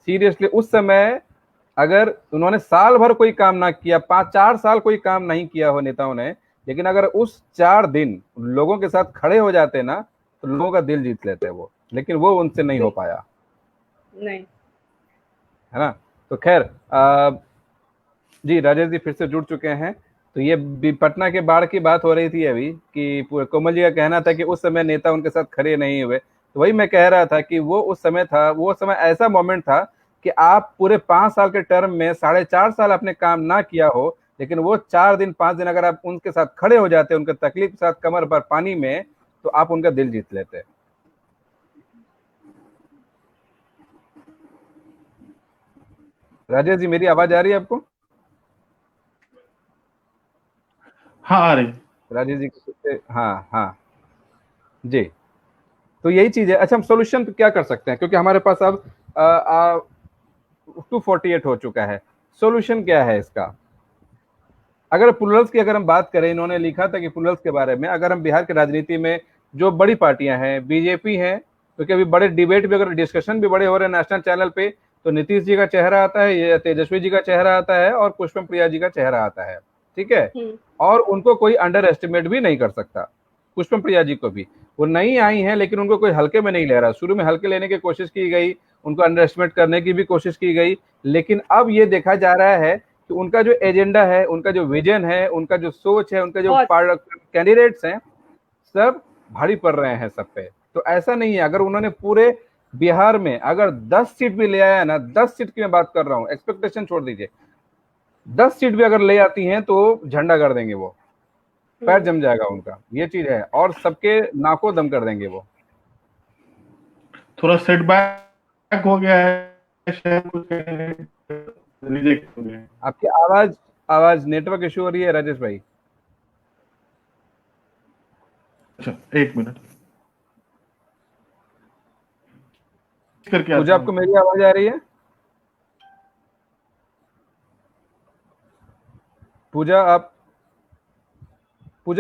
सीरियसली उस समय अगर उन्होंने साल भर कोई काम ना किया, 5-4 साल कोई काम नहीं किया हो नेताओं ने, लेकिन अगर उस 4 दिन लोगों के साथ खड़े हो जाते ना तो लोगों का दिल जीत लेते वो, लेकिन वो उनसे नहीं हो पाया, नहीं है ना। तो खैर जी राजेश जी फिर से जुड़ चुके हैं। तो ये पटना के बाढ़ की बात हो रही थी अभी कि कोमल जी का कहना था कि उस समय नेता उनके साथ खड़े नहीं हुए। तो वही मैं कह रहा था कि वो उस समय था, वो समय ऐसा मोमेंट था कि आप पूरे 5 साल के टर्म में 4.5 साल आपने काम ना किया हो, लेकिन वो 4 दिन 5 दिन अगर आप उनके साथ खड़े हो जाते, उनके तकलीफ के साथ कमर पर पानी में, तो आप उनका दिल जीत लेते। राजेश जी मेरी आवाज आ रही है आपको? हाँ आ रही राजेश जी। हाँ जी, तो यही चीज है। अच्छा हम सोल्यूशन क्या कर सकते हैं, क्योंकि हमारे पास अब 248 हो चुका है। सोल्यूशन क्या है इसका? अगर प्लूरल्स की अगर हम बात करें, इन्होंने लिखा था कि प्लूरल्स के बारे में, अगर हम बिहार की राजनीति में जो बड़ी पार्टियां हैं, बीजेपी है, क्योंकि अभी बड़े डिबेट भी, अगर डिस्कशन भी बड़े हो रहे हैं नेशनल चैनल पे, तो नीतीश जी का चेहरा आता है, तेजस्वी जी का चेहरा आता है और पुष्पम प्रिया जी का चेहरा आता है, ठीक है। और उनको कोई अंडर एस्टिमेट भी नहीं कर सकता, पुष्पम प्रिया जी को भी। वो नई आई हैं लेकिन उनको कोई हल्के में नहीं ले रहा। शुरू में हल्के लेने की कोशिश की गई, उनको अंडर एस्टिमेट करने की भी कोशिश की गई, लेकिन अब ये देखा जा रहा है कि उनका जो एजेंडा है, उनका जो विजन है, उनका जो सोच है, उनका जो कैंडिडेट्स हैं, सब भारी पड़ रहे हैं सब पे। तो ऐसा नहीं है, अगर उन्होंने पूरे बिहार में अगर 10 सीट भी ले आया ना, 10 सीट की मैं बात कर रहा हूँ, एक्सपेक्टेशन छोड़ दीजिए, 10 सीट भी अगर ले आती हैं तो झंडा कर देंगे वो, पैर जम जाएगा उनका, ये चीज है। और सबके नाको दम कर देंगे वो। थोड़ा सेटबैक हो गया है, रिजेक्ट हो गया। आपकी आवाज नेटवर्क इशू हो रही है राजेश भाई। अच्छा एक मिनट करके मुझे आपको मेरी आवाज आ रही है? पूजा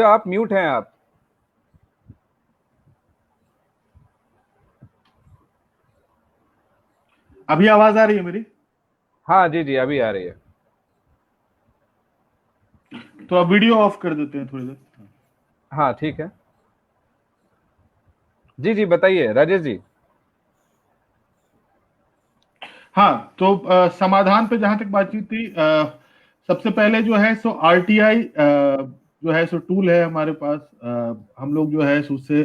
आप म्यूट हैं आप। अभी आवाज आ रही है मेरी? हाँ जी जी अभी आ रही है। तो अब वीडियो ऑफ कर देते हैं थोड़ी देर। हाँ ठीक है, जी जी बताइए राजेश जी। हाँ तो समाधान पे जहां तक बातचीत थी, सबसे पहले जो है सो आरटीआई जो है सो टूल है हमारे पास। हम लोग जो है सो उससे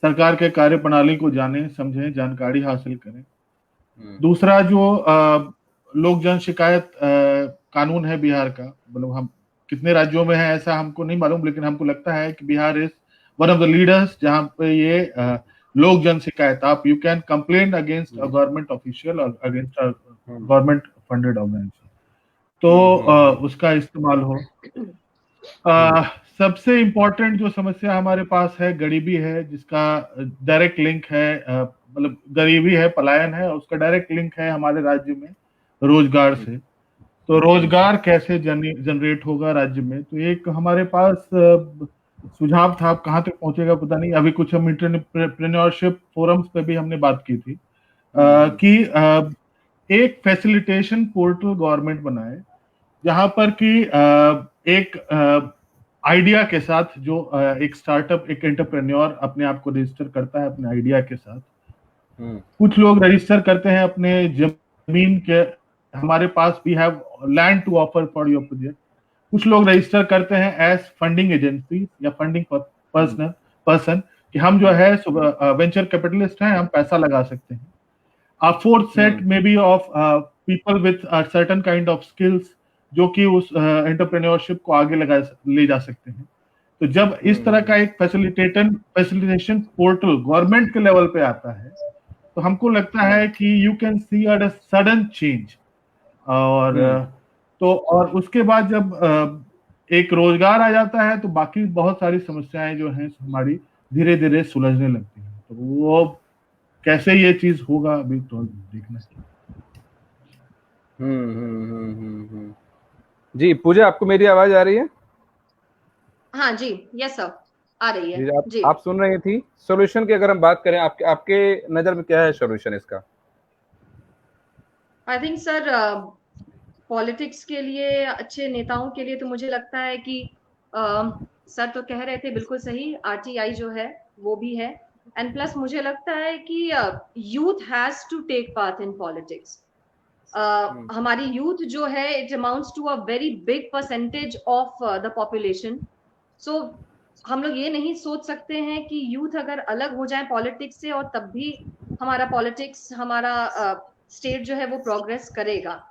सरकार के कार्य प्रणाली को जाने समझें, जानकारी हासिल करें। दूसरा जो लोक जन शिकायत कानून है बिहार का, मतलब हम कितने राज्यों में है ऐसा हमको नहीं मालूम, लेकिन हमको लगता है कि Bihar is one of the leaders जहां पे ये लोक जन शिकायत, आप you can complain against a government official और against a government funded organisation, तो उसका इस्तेमाल हो। सबसे इम्पोर्टेंट जो समस्या हमारे पास है गरीबी है, जिसका डायरेक्ट लिंक है, मतलब गरीबी है, पलायन है, उसका डायरेक्ट लिंक है हमारे राज्य में रोजगार से। तो रोजगार कैसे जनरेट होगा राज्य में, तो एक हमारे पास सुझाव था, अब कहाँ तक पहुंचेगा पता नहीं। अभी कुछ हम एंटरप्रेन्योरशिप फोरम्स पे भी हमने बात की थी कि एक फैसिलिटेशन पोर्टल गवर्नमेंट बनाए, जहां पर कि एक आइडिया के साथ जो एक स्टार्टअप, एक एंटरप्रेन्योर अपने आप को रजिस्टर करता है अपने आइडिया के साथ। कुछ लोग रजिस्टर करते हैं अपने जमीन के, हमारे पास we have land to offer for your project. कुछ लोग रजिस्टर करते हैं एज फंडिंग एजेंसी या फंडिंग पर्सन कि हम जो है वेंचर कैपिटलिस्ट हैं, हम पैसा लगा सकते हैं। A fourth set maybe of people with a certain kind of skills जो कि उस एंटरप्रेन्योरशिप को आगे ले जा सकते हैं। तो जब इस तरह का एक फैसिलिटेशन पोर्टल गवर्नमेंट के लेवल पे आता है, तो हमको लगता है कि you can see a sudden change. और उसके बाद जब एक रोजगार आ जाता है, तो बाकी बहुत सारी समस्याएं जो हैं हमारी धीरे धीरे सुलझने लगती हैं। तो वो कैसे ये चीज होगा अभी तो देखना है। जी पूजा, आपको मेरी आवाज आ रही है? हाँ जी, यस सर, आ रही है जी। आप सुन रही थी। सॉल्यूशन की अगर हम बात करें, आपके नजर में क्या है सॉल्यूशन इसका? आई थिंक सर, पॉलिटिक्स के लिए, अच्छे नेताओं के लिए तो मुझे लगता है कि सर तो कह रहे थे बिल्कुल सही, आरटीआई जो है वो भी है। एंड प्लस मुझे लगता है कि youth has to take part in politics. हमारी यूथ जो है, it amounts to a very big percentage of the population. So हम लोग ये नहीं सोच सकते हैं कि यूथ अगर अलग हो जाए पॉलिटिक्स से और तब भी हमारा पॉलिटिक्स, हमारा स्टेट जो है वो प्रोग्रेस करेगा।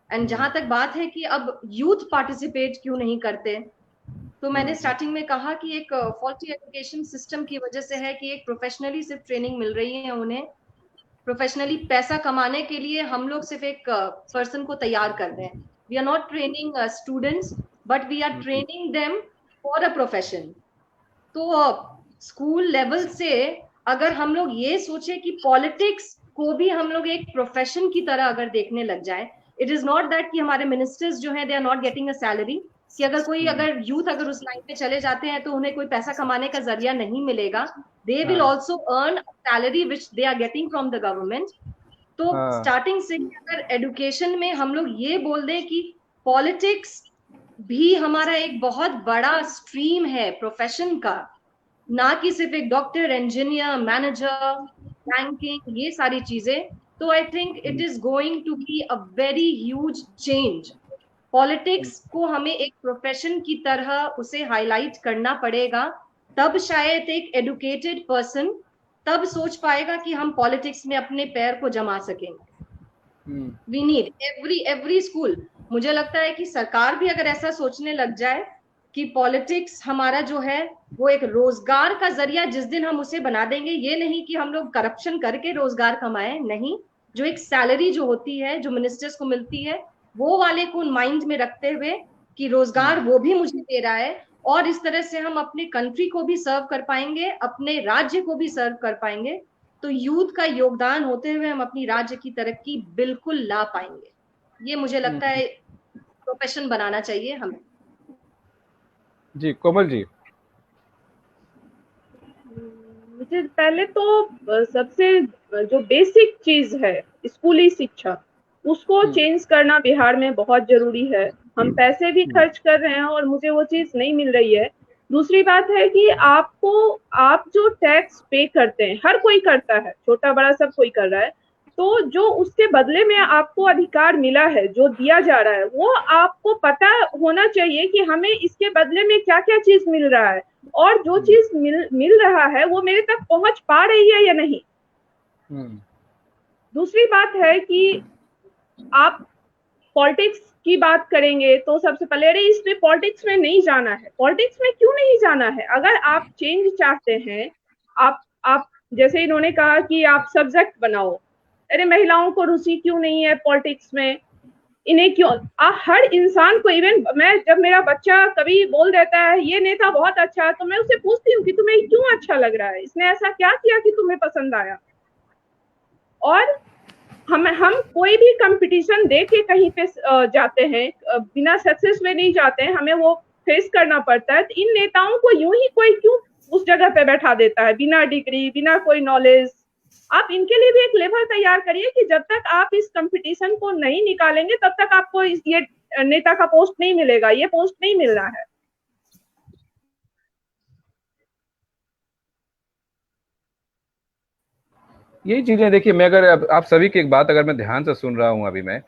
एंड जहां तक बात है कि अब यूथ पार्टिसिपेट क्यों नहीं करते, तो मैंने स्टार्टिंग में कहा कि एक फॉल्टी एजुकेशन सिस्टम की वजह से है कि एक प्रोफेशनली सिर्फ ट्रेनिंग मिल रही है उन्हें, प्रोफेशनली पैसा कमाने के लिए हम लोग सिर्फ एक पर्सन को तैयार कर रहे हैं। We are not training students, but we are training them for a profession. तो स्कूल लेवल से अगर हम लोग ये सोचे कि पॉलिटिक्स को भी हम लोग एक प्रोफेशन की तरह अगर देखने लग जाए, इट इज नॉट दैट कि हमारे मिनिस्टर्स जो है they are not getting a salary, कि अगर यूथ अगर उस लाइन पे चले जाते हैं तो उन्हें कोई पैसा कमाने का जरिया नहीं मिलेगा। They will also earn salary which they are getting from the government. तो स्टार्टिंग से अगर एजुकेशन में हम लोग ये बोल दें कि पॉलिटिक्स भी हमारा एक बहुत बड़ा स्ट्रीम है प्रोफेशन का, ना कि सिर्फ एक डॉक्टर, इंजीनियर, मैनेजर, बैंकिंग, ये सारी चीजें, तो I think it is going to be a very huge change. Politics को हमें एक प्रोफेशन की तरह उसे हाईलाइट करना पड़ेगा, तब शायद एक एडुकेटेड पर्सन तब सोच पाएगा कि हम पॉलिटिक्स में अपने पैर को जमा सकेंगे। We need every school. मुझे लगता है कि सरकार भी अगर ऐसा सोचने लग जाए कि पॉलिटिक्स हमारा जो है वो एक रोजगार का जरिया, जिस दिन हम उसे बना देंगे, ये नहीं कि हम लोग करप्शन करके रोजगार कमाएं, नहीं, जो एक सैलरी जो होती है, जो मिनिस्टर्स को मिलती है, वो वाले को माइंड में रखते हुए कि रोजगार वो भी मुझे दे रहा है, और इस तरह से हम अपने कंट्री को भी सर्व कर पाएंगे, अपने राज्य को भी सर्व कर पाएंगे। तो यूथ का योगदान होते हुए हम अपनी राज्य की तरक्की बिल्कुल ला पाएंगे। ये मुझे लगता है प्रोफेशन बनाना चाहिए हमें। जी कोमल जी। मुझे पहले तो सबसे जो बेसिक चीज है स्कूली शिक्षा, उसको चेंज करना बिहार में बहुत जरूरी है। हम पैसे भी खर्च कर रहे हैं और मुझे वो चीज नहीं मिल रही है। दूसरी बात है कि आप जो टैक्स पे करते हैं, हर कोई करता है, छोटा बड़ा सब कोई कर रहा है, तो जो उसके बदले में आपको अधिकार मिला है, जो दिया जा रहा है, वो आपको पता होना चाहिए कि हमें इसके बदले में क्या क्या चीज मिल रहा है, और जो चीज मिल रहा है वो मेरे तक पहुंच पा रही है या नहीं। दूसरी बात है कि आप पॉलिटिक्स की बात करेंगे तो सबसे पहले, अरे इसमें पॉलिटिक्स में नहीं जाना है, पॉलिटिक्स में क्यों नहीं जाना है? अगर आप चेंज चाहते हैं, आप जैसे इन्होंने कहा कि आप सब्जेक्ट बनाओ, अरे महिलाओं को रुचि क्यों नहीं है पॉलिटिक्स में? इन्हें क्यों हर इंसान को, इवन मैं जब मेरा बच्चा कभी बोल देता है ये नेता बहुत अच्छा है, तो मैं उससे पूछती हूँ कि तुम्हें क्यों अच्छा लग रहा है, इसने ऐसा क्या किया कि तुम्हें पसंद आया। और हम कोई भी कंपटीशन दे के कहीं पे जाते हैं, बिना सक्सेस में नहीं जाते हैं, हमें वो फेस करना पड़ता है। तो इन नेताओं को यूं ही कोई क्यों उस जगह पे बैठा देता है, बिना डिग्री, बिना कोई नॉलेज। आप इनके लिए भी एक लेवल तैयार करिए कि जब तक आप इस कंपटीशन को नहीं निकालेंगे तब तक आपको ये नेता का पोस्ट नहीं मिलेगा, ये पोस्ट नहीं मिलना है। यही चीजें देखिए, मैं अगर आप सभी की एक बात अगर मैं ध्यान से सुन रहा हूं, अभी मैं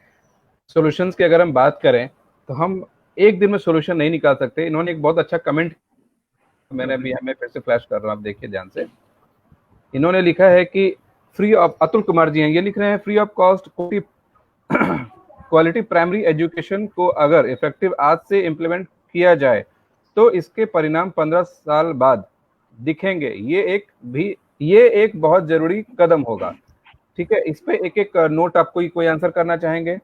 सॉल्यूशंस की अगर हम बात करें तो हम एक दिन में सॉल्यूशन नहीं निकाल सकते। इन्होंने एक बहुत अच्छा कमेंट, मैंने अभी हमें फिर से फ्लैश कर रहा हूं, आप देखिए ध्यान से। इन्होंने लिखा है कि फ्री ऑफ, अतुल कुमार जी हैं, ये लिख रहे हैं free of cost quality primary education को अगर इफेक्टिव आज से इम्प्लीमेंट किया जाए तो इसके परिणाम 15 साल बाद दिखेंगे। ये एक बहुत जरूरी कदम होगा। ठीक है, इस पे एक एक नोट आप कोई आंसर करना चाहेंगे?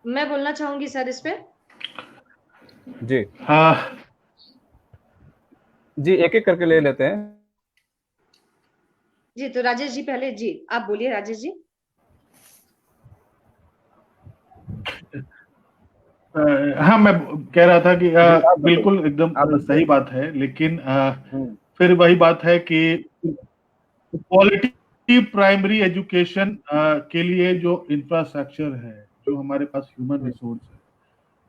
मैं बोलना चाहूंगी सर इस पे। जी हाँ जी, एक एक करके ले लेते हैं। जी तो राजेश जी पहले, जी आप बोलिए राजेश जी। हाँ, मैं कह रहा था कि बिल्कुल एकदम सही बात है, लेकिन फिर वही बात है कि क्वालिटी प्राइमरी एजुकेशन के लिए जो इंफ्रास्ट्रक्चर है, जो हमारे पास ह्यूमन रिसोर्स है,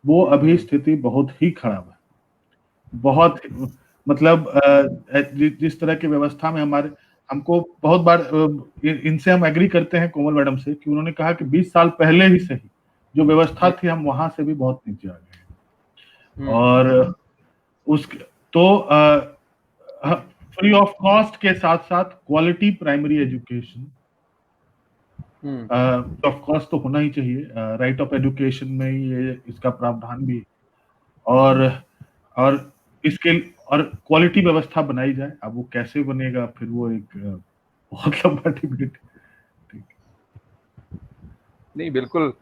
वो अभी स्थिति बहुत ही खराब है। बहुत मतलब जिस तरह की व्यवस्था में हमको बहुत बार इनसे हम एग्री करते हैं कोमल मैडम से कि उन्होंने कहा कि 20 साल पहले ही सही जो व्यवस्था थी हम वहां से भी बहुत नीचे आ गए। और तो फ्री ऑफ कॉस्ट के साथ साथ quality primary education of cost तो होना ही चाहिए। राइट ऑफ एजुकेशन में ये इसका प्रावधान भी, और इसके और क्वालिटी व्यवस्था बनाई जाए। अब वो कैसे बनेगा फिर वो एक बहुत लंबा डिबेट। नहीं बिल्कुल,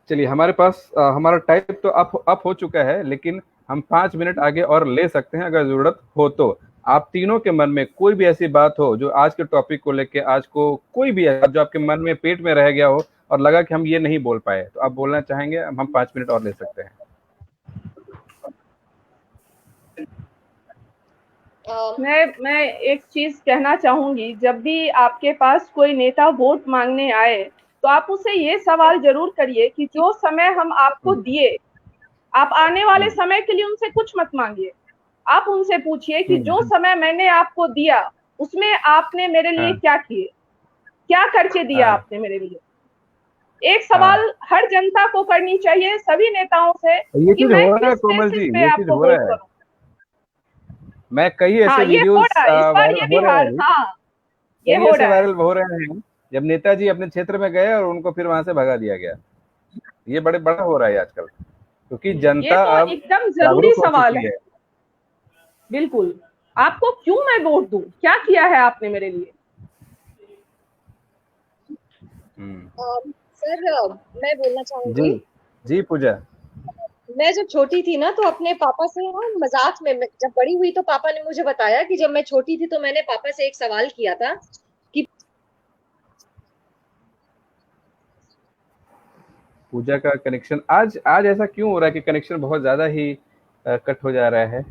चलिए हमारे पास हमारा टाइम तो अप हो चुका है, लेकिन हम 5 मिनट आगे और ले सकते हैं अगर जरूरत हो तो। आप तीनों के मन में कोई भी ऐसी बात हो जो आज के टॉपिक को लेके, आज को कोई भी जो आपके मन में पेट में रह गया हो और लगा कि हम ये नहीं बोल पाए, तो आप बोलना चाहेंगे, हम 5 मिनट और ले सकते हैं। मैं एक चीज कहना चाहूंगी, जब भी आपके पास कोई नेता वोट मांगने आए तो आप उसे ये सवाल जरूर करिए कि जो समय हम आपको दिए, आप आने वाले समय के लिए उनसे कुछ मत मांगिए। आप उनसे पूछिए कि जो समय मैंने आपको दिया उसमें आपने मेरे लिए क्या किए, क्या करके दिया आपने मेरे लिए। एक सवाल हर जनता को करनी चाहिए, सभी नेताओं से। ये चीज हो रहा है कोमल जी, ये चीज हो रहा है। मैं कई ऐसे वीडियोस वायरल हो रहे हैं जब नेताजी अपने क्षेत्र में गए और उनको फिर वहां से भगा दिया गया। ये बड़ा हो रहा है आजकल, क्योंकि जनता अब एकदम जरूरी सवाल है। बिल्कुल, आपको क्यों मैं वोट दूं, क्या किया है आपने मेरे लिए। सर मैं बोलना चाहूंगी। जी पूजा, मैं जब छोटी थी ना तो अपने पापा से मजाक में, जब बड़ी हुई तो पापा ने मुझे बताया कि जब मैं छोटी थी तो मैंने पापा से एक सवाल किया था कि पूजा का कनेक्शन आज ऐसा क्यों हो रहा है कि कनेक्शन बहुत ज्यादा ही कट हो जा रहा है।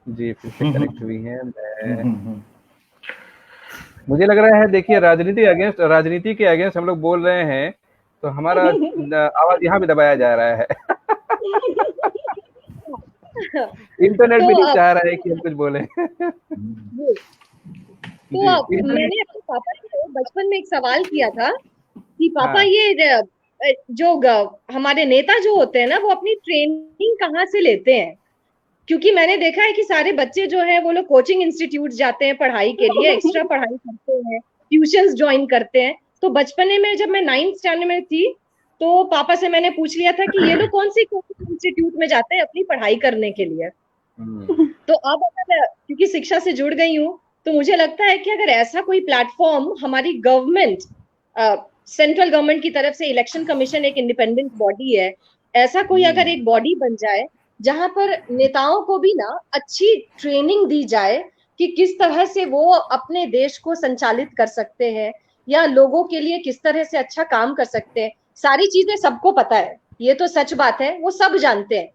जी फिर से कनेक्ट हुई है। मुझे लग रहा है, देखिए राजनीति के अगेंस्ट हम लोग बोल रहे हैं तो हमारा आवाज यहाँ भी दबाया जा रहा है। इंटरनेट भी नहीं चाह रहा है कि हम कुछ बोले। तो मैंने अपने पापा से बचपन में एक सवाल किया था कि पापा ये जो हमारे नेता जो होते हैं ना, वो अपनी ट्रेनिंग कहाँ से लेते हैं, क्योंकि मैंने देखा है कि सारे बच्चे जो है वो लोग कोचिंग इंस्टीट्यूट जाते हैं पढ़ाई के लिए, एक्स्ट्रा पढ़ाई करते हैं, ट्यूशंस ज्वाइन करते हैं। तो बचपने में जब मैं 9th स्टैंडर्ड में थी तो पापा से मैंने पूछ लिया था कि ये लोग कौन सी कोचिंग इंस्टीट्यूट में जाते हैं अपनी पढ़ाई करने के लिए। तो अब अगर क्योंकि शिक्षा से जुड़ गई हूँ तो मुझे लगता है कि अगर ऐसा कोई प्लेटफॉर्म हमारी गवर्नमेंट सेंट्रल गवर्नमेंट की तरफ से इलेक्शन कमीशन एक इंडिपेंडेंट बॉडी है, ऐसा कोई अगर एक बॉडी बन जाए जहां पर नेताओं को भी ना अच्छी ट्रेनिंग दी जाए कि किस तरह से वो अपने देश को संचालित कर सकते हैं या लोगों के लिए किस तरह से अच्छा काम कर सकते हैं। सारी चीजें सबको पता है, ये तो सच बात है, वो सब जानते हैं,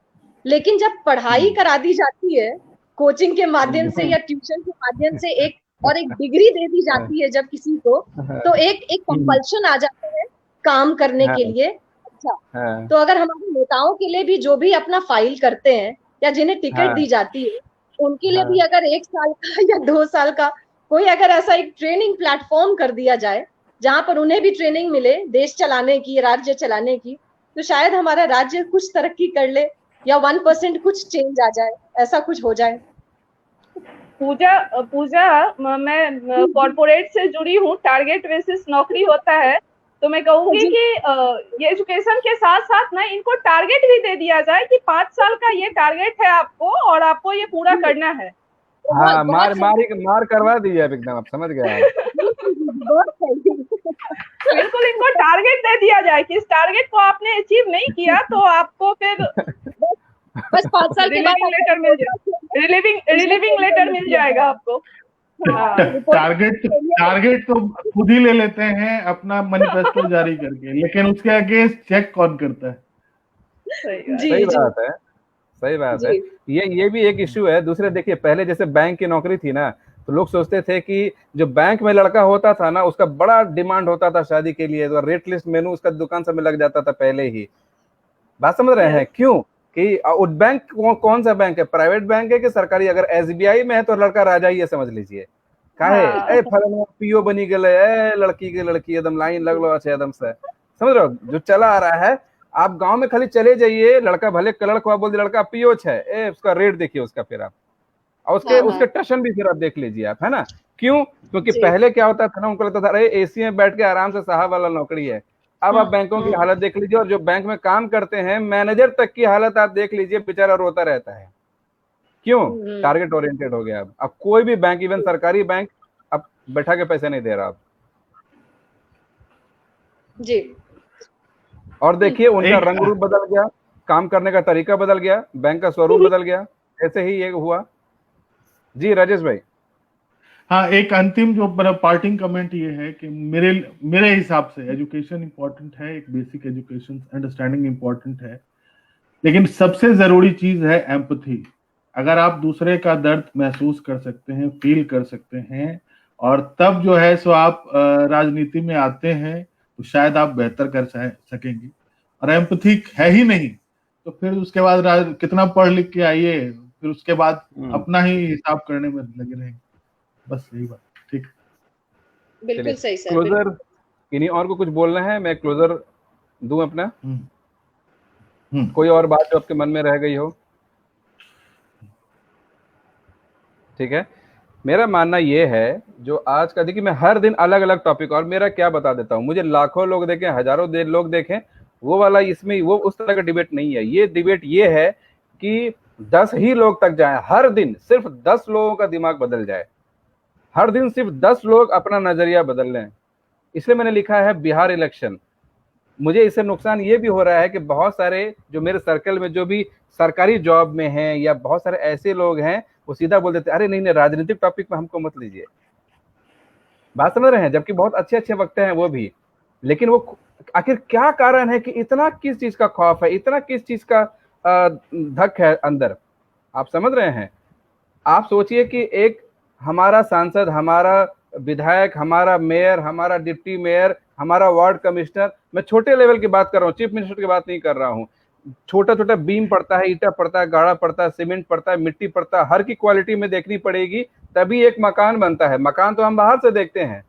लेकिन जब पढ़ाई करा दी जाती है कोचिंग के माध्यम से या ट्यूशन के माध्यम से एक डिग्री दे दी जाती है जब किसी को, तो एक कंपल्शन आ जाता है काम करने के लिए। अच्छा, तो अगर हमारे नेताओं के लिए भी जो भी अपना फाइल करते हैं या जिन्हें टिकट दी जाती है उनके लिए भी अगर 1 साल का या 2 साल का कोई अगर ऐसा एक ट्रेनिंग प्लेटफॉर्म कर दिया जाए जहां पर उन्हें भी ट्रेनिंग मिले देश चलाने की, राज्य चलाने की, तो शायद हमारा राज्य कुछ तरक्की कर ले या 1% कुछ चेंज आ जाए, ऐसा कुछ हो जाए। पूजा मैं कॉर्पोरेट से जुड़ी हूँ, टारगेट बेसिस नौकरी होता है, तो मैं कहूंगी कि ये एजुकेशन के साथ साथ ना इनको टारगेट भी दे दिया जाए कि 5 साल का ये टारगेट है आपको और आपको ये पूरा करना है। हाँ, मार करवा दी है एकदम, आप समझ गए। बिल्कुल, इनको टारगेट दे दिया जाए कि इस टारगेट को आपने अचीव नहीं किया तो आपको फिर बस 5 साल के बाद लेटर मिल जाएगा, रिलीविंग लेटर मिल जाएगा आपको। टारगेट तो खुद ही ले लेते हैं अपना मैनिफेस्टो जारी करके, लेकिन उसके अगेंस्ट चेक कौन करता है? सही बात है। ये भी एक इश्यू है। दूसरे देखिए, पहले जैसे बैंक की नौकरी थी ना, तो लोग सोचते थे कि जो बैंक में लड़का होता था ना उसका बड़ा डिमांड होता था शादी के लिए, तो रेट लिस्ट मेनू उसका दुकान सब में लग जाता था पहले ही। बात समझ रहे हैं? क्यों कि बैंक कौन सा बैंक है, प्राइवेट बैंक है कि सरकारी? अगर SBI में है तो लड़का राजा ही है, समझ लीजिए। काहे फलाना पीओ बनी गए, लड़की एकदम लाइन लग लो अच्छे एकदम से, समझ रहे हो जो चला आ रहा है। आप गांव में खाली चले जाइए, लड़का भले कलर को बोल दे लड़का पीओ है, उसका रेट देखिए उसका, फिर आप और उसके टशन भी फिर आप देख लीजिए आप, है ना? क्यों? क्योंकि पहले क्या होता था ना, उनको लगता था अरे AC में बैठ के आराम से साहब वाला नौकरी है। अब आप बैंकों की हालत देख लीजिए, और जो बैंक में काम करते हैं मैनेजर तक की हालत आप देख लीजिए, बेचारा रोता रहता है। क्यों? टारगेट ओरिएंटेड हो गया। अब कोई भी बैंक, इवन सरकारी बैंक, अब बैठा के पैसे नहीं दे रहा। जी। और देखिए उनका रंग रूप बदल गया, काम करने का तरीका बदल गया, बैंक का स्वरूप बदल गया। ऐसे ही ये हुआ। जी राजेश भाई। हाँ, एक अंतिम जो पार्टिंग कमेंट ये है कि मेरे हिसाब से एजुकेशन इंपॉर्टेंट है, एक बेसिक एजुकेशन अंडरस्टैंडिंग इंपॉर्टेंट है, लेकिन सबसे जरूरी चीज है एम्पैथी। अगर आप दूसरे का दर्द महसूस कर सकते हैं, फील कर सकते हैं, और तब जो है सो आप राजनीति में आते हैं, तो शायद आप बेहतर कर सकेंगे। और एम्पैथी है ही नहीं तो फिर उसके बाद कितना पढ़ लिख के आइए, फिर उसके बाद अपना ही हिसाब करने में लगे रहेंगे। बस यही बात। ठीक, बिल्कुल सही सर। क्लोजर इन्हीं और को कुछ बोलना है? मैं क्लोजर दूं अपना। कोई और बात जो आपके मन में रह गई हो? ठीक है, मेरा मानना ये है, जो आज का देखिए, मैं हर दिन अलग अलग टॉपिक, और मेरा क्या बता देता हूँ, मुझे लाखों लोग देखें, हजारों लोग देखें, वो वाला इसमें वो उस तरह का डिबेट नहीं है। ये डिबेट ये है कि 10 ही लोग तक जाए, हर दिन सिर्फ 10 लोगों का दिमाग बदल जाए, हर दिन सिर्फ 10 लोग अपना नजरिया बदल लें। इसलिए मैंने लिखा है बिहार इलेक्शन। मुझे इससे नुकसान ये भी हो रहा है कि बहुत सारे जो मेरे सर्कल में जो भी सरकारी जॉब में हैं, या बहुत सारे ऐसे लोग हैं, वो सीधा बोल देते अरे नहीं, राजनीतिक टॉपिक में हमको मत लीजिए। बात समझ रहे हैं? जबकि बहुत अच्छे अच्छे वक्ता हैं वो भी, लेकिन वो आखिर क्या कारण है कि इतना किस चीज का खौफ है, इतना किस चीज का धक है अंदर? आप समझ रहे हैं? आप सोचिए कि एक हमारा सांसद, हमारा विधायक, हमारा मेयर, हमारा डिप्टी मेयर, हमारा वार्ड कमिश्नर, मैं छोटे लेवल की बात कर रहा हूँ, चीफ मिनिस्टर की बात नहीं कर रहा हूँ, छोटा छोटा बीम पड़ता है, ईटा पड़ता है, गाड़ा पड़ता है, सीमेंट पड़ता है, मिट्टी पड़ता है, हर की क्वालिटी में देखनी पड़ेगी, तभी एक मकान बनता है। मकान तो हम बाहर से देखते हैं,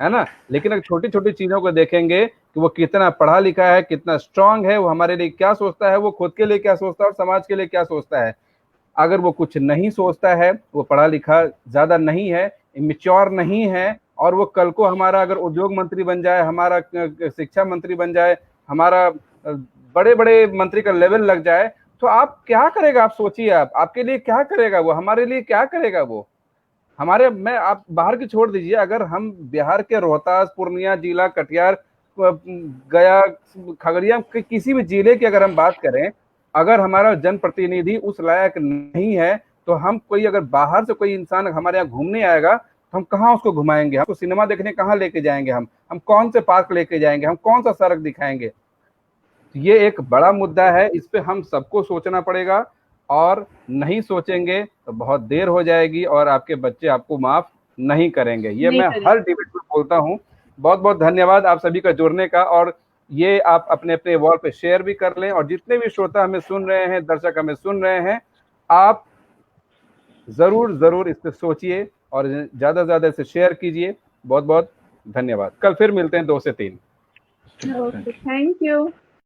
है ना, लेकिन अगर छोटी छोटी चीजों को देखेंगे कि वो कितना पढ़ा लिखा है, कितना स्ट्रांग है, वो हमारे लिए क्या सोचता है, वो खुद के लिए क्या सोचता है और समाज के लिए क्या सोचता है। अगर वो कुछ नहीं सोचता है, वो पढ़ा लिखा ज्यादा नहीं है, इमेच्योर नहीं है, और वो कल को हमारा अगर उद्योग मंत्री बन जाए, हमारा शिक्षा मंत्री बन जाए, हमारा बड़े बड़े मंत्री का लेवल लग जाए, तो आप क्या करेगा? आप सोचिए, आपके लिए क्या करेगा वो, हमारे लिए क्या करेगा वो? हमारे, मैं आप बाहर की छोड़ दीजिए, अगर हम बिहार के रोहतास, पूर्णिया जिला, कटिहार, गया, खगड़िया के किसी भी जिले की अगर हम बात करें, अगर हमारा जनप्रतिनिधि उस लायक नहीं है तो हम, कोई अगर बाहर से कोई इंसान हमारे यहाँ घूमने आएगा तो हम कहाँ उसको घुमाएंगे, हमको सिनेमा देखने कहाँ लेके जाएंगे, हम कौन से पार्क लेके जाएंगे, हम कौन सा सड़क दिखाएंगे। ये एक बड़ा मुद्दा है, इस पे हम सबको सोचना पड़ेगा, और नहीं सोचेंगे तो बहुत देर हो जाएगी और आपके बच्चे आपको माफ नहीं करेंगे। ये मैं हर डिबेट में बोलता हूँ। बहुत बहुत धन्यवाद आप सभी का जुड़ने का, और ये आप अपने अपने वॉल पे शेयर भी कर लें, और जितने भी श्रोता हमें सुन रहे हैं, दर्शक हमें सुन रहे हैं, आप जरूर इस पे सोचिए और ज्यादा से ज्यादा इसे शेयर कीजिए। बहुत बहुत धन्यवाद। कल फिर मिलते हैं 2 से 3। Thank you.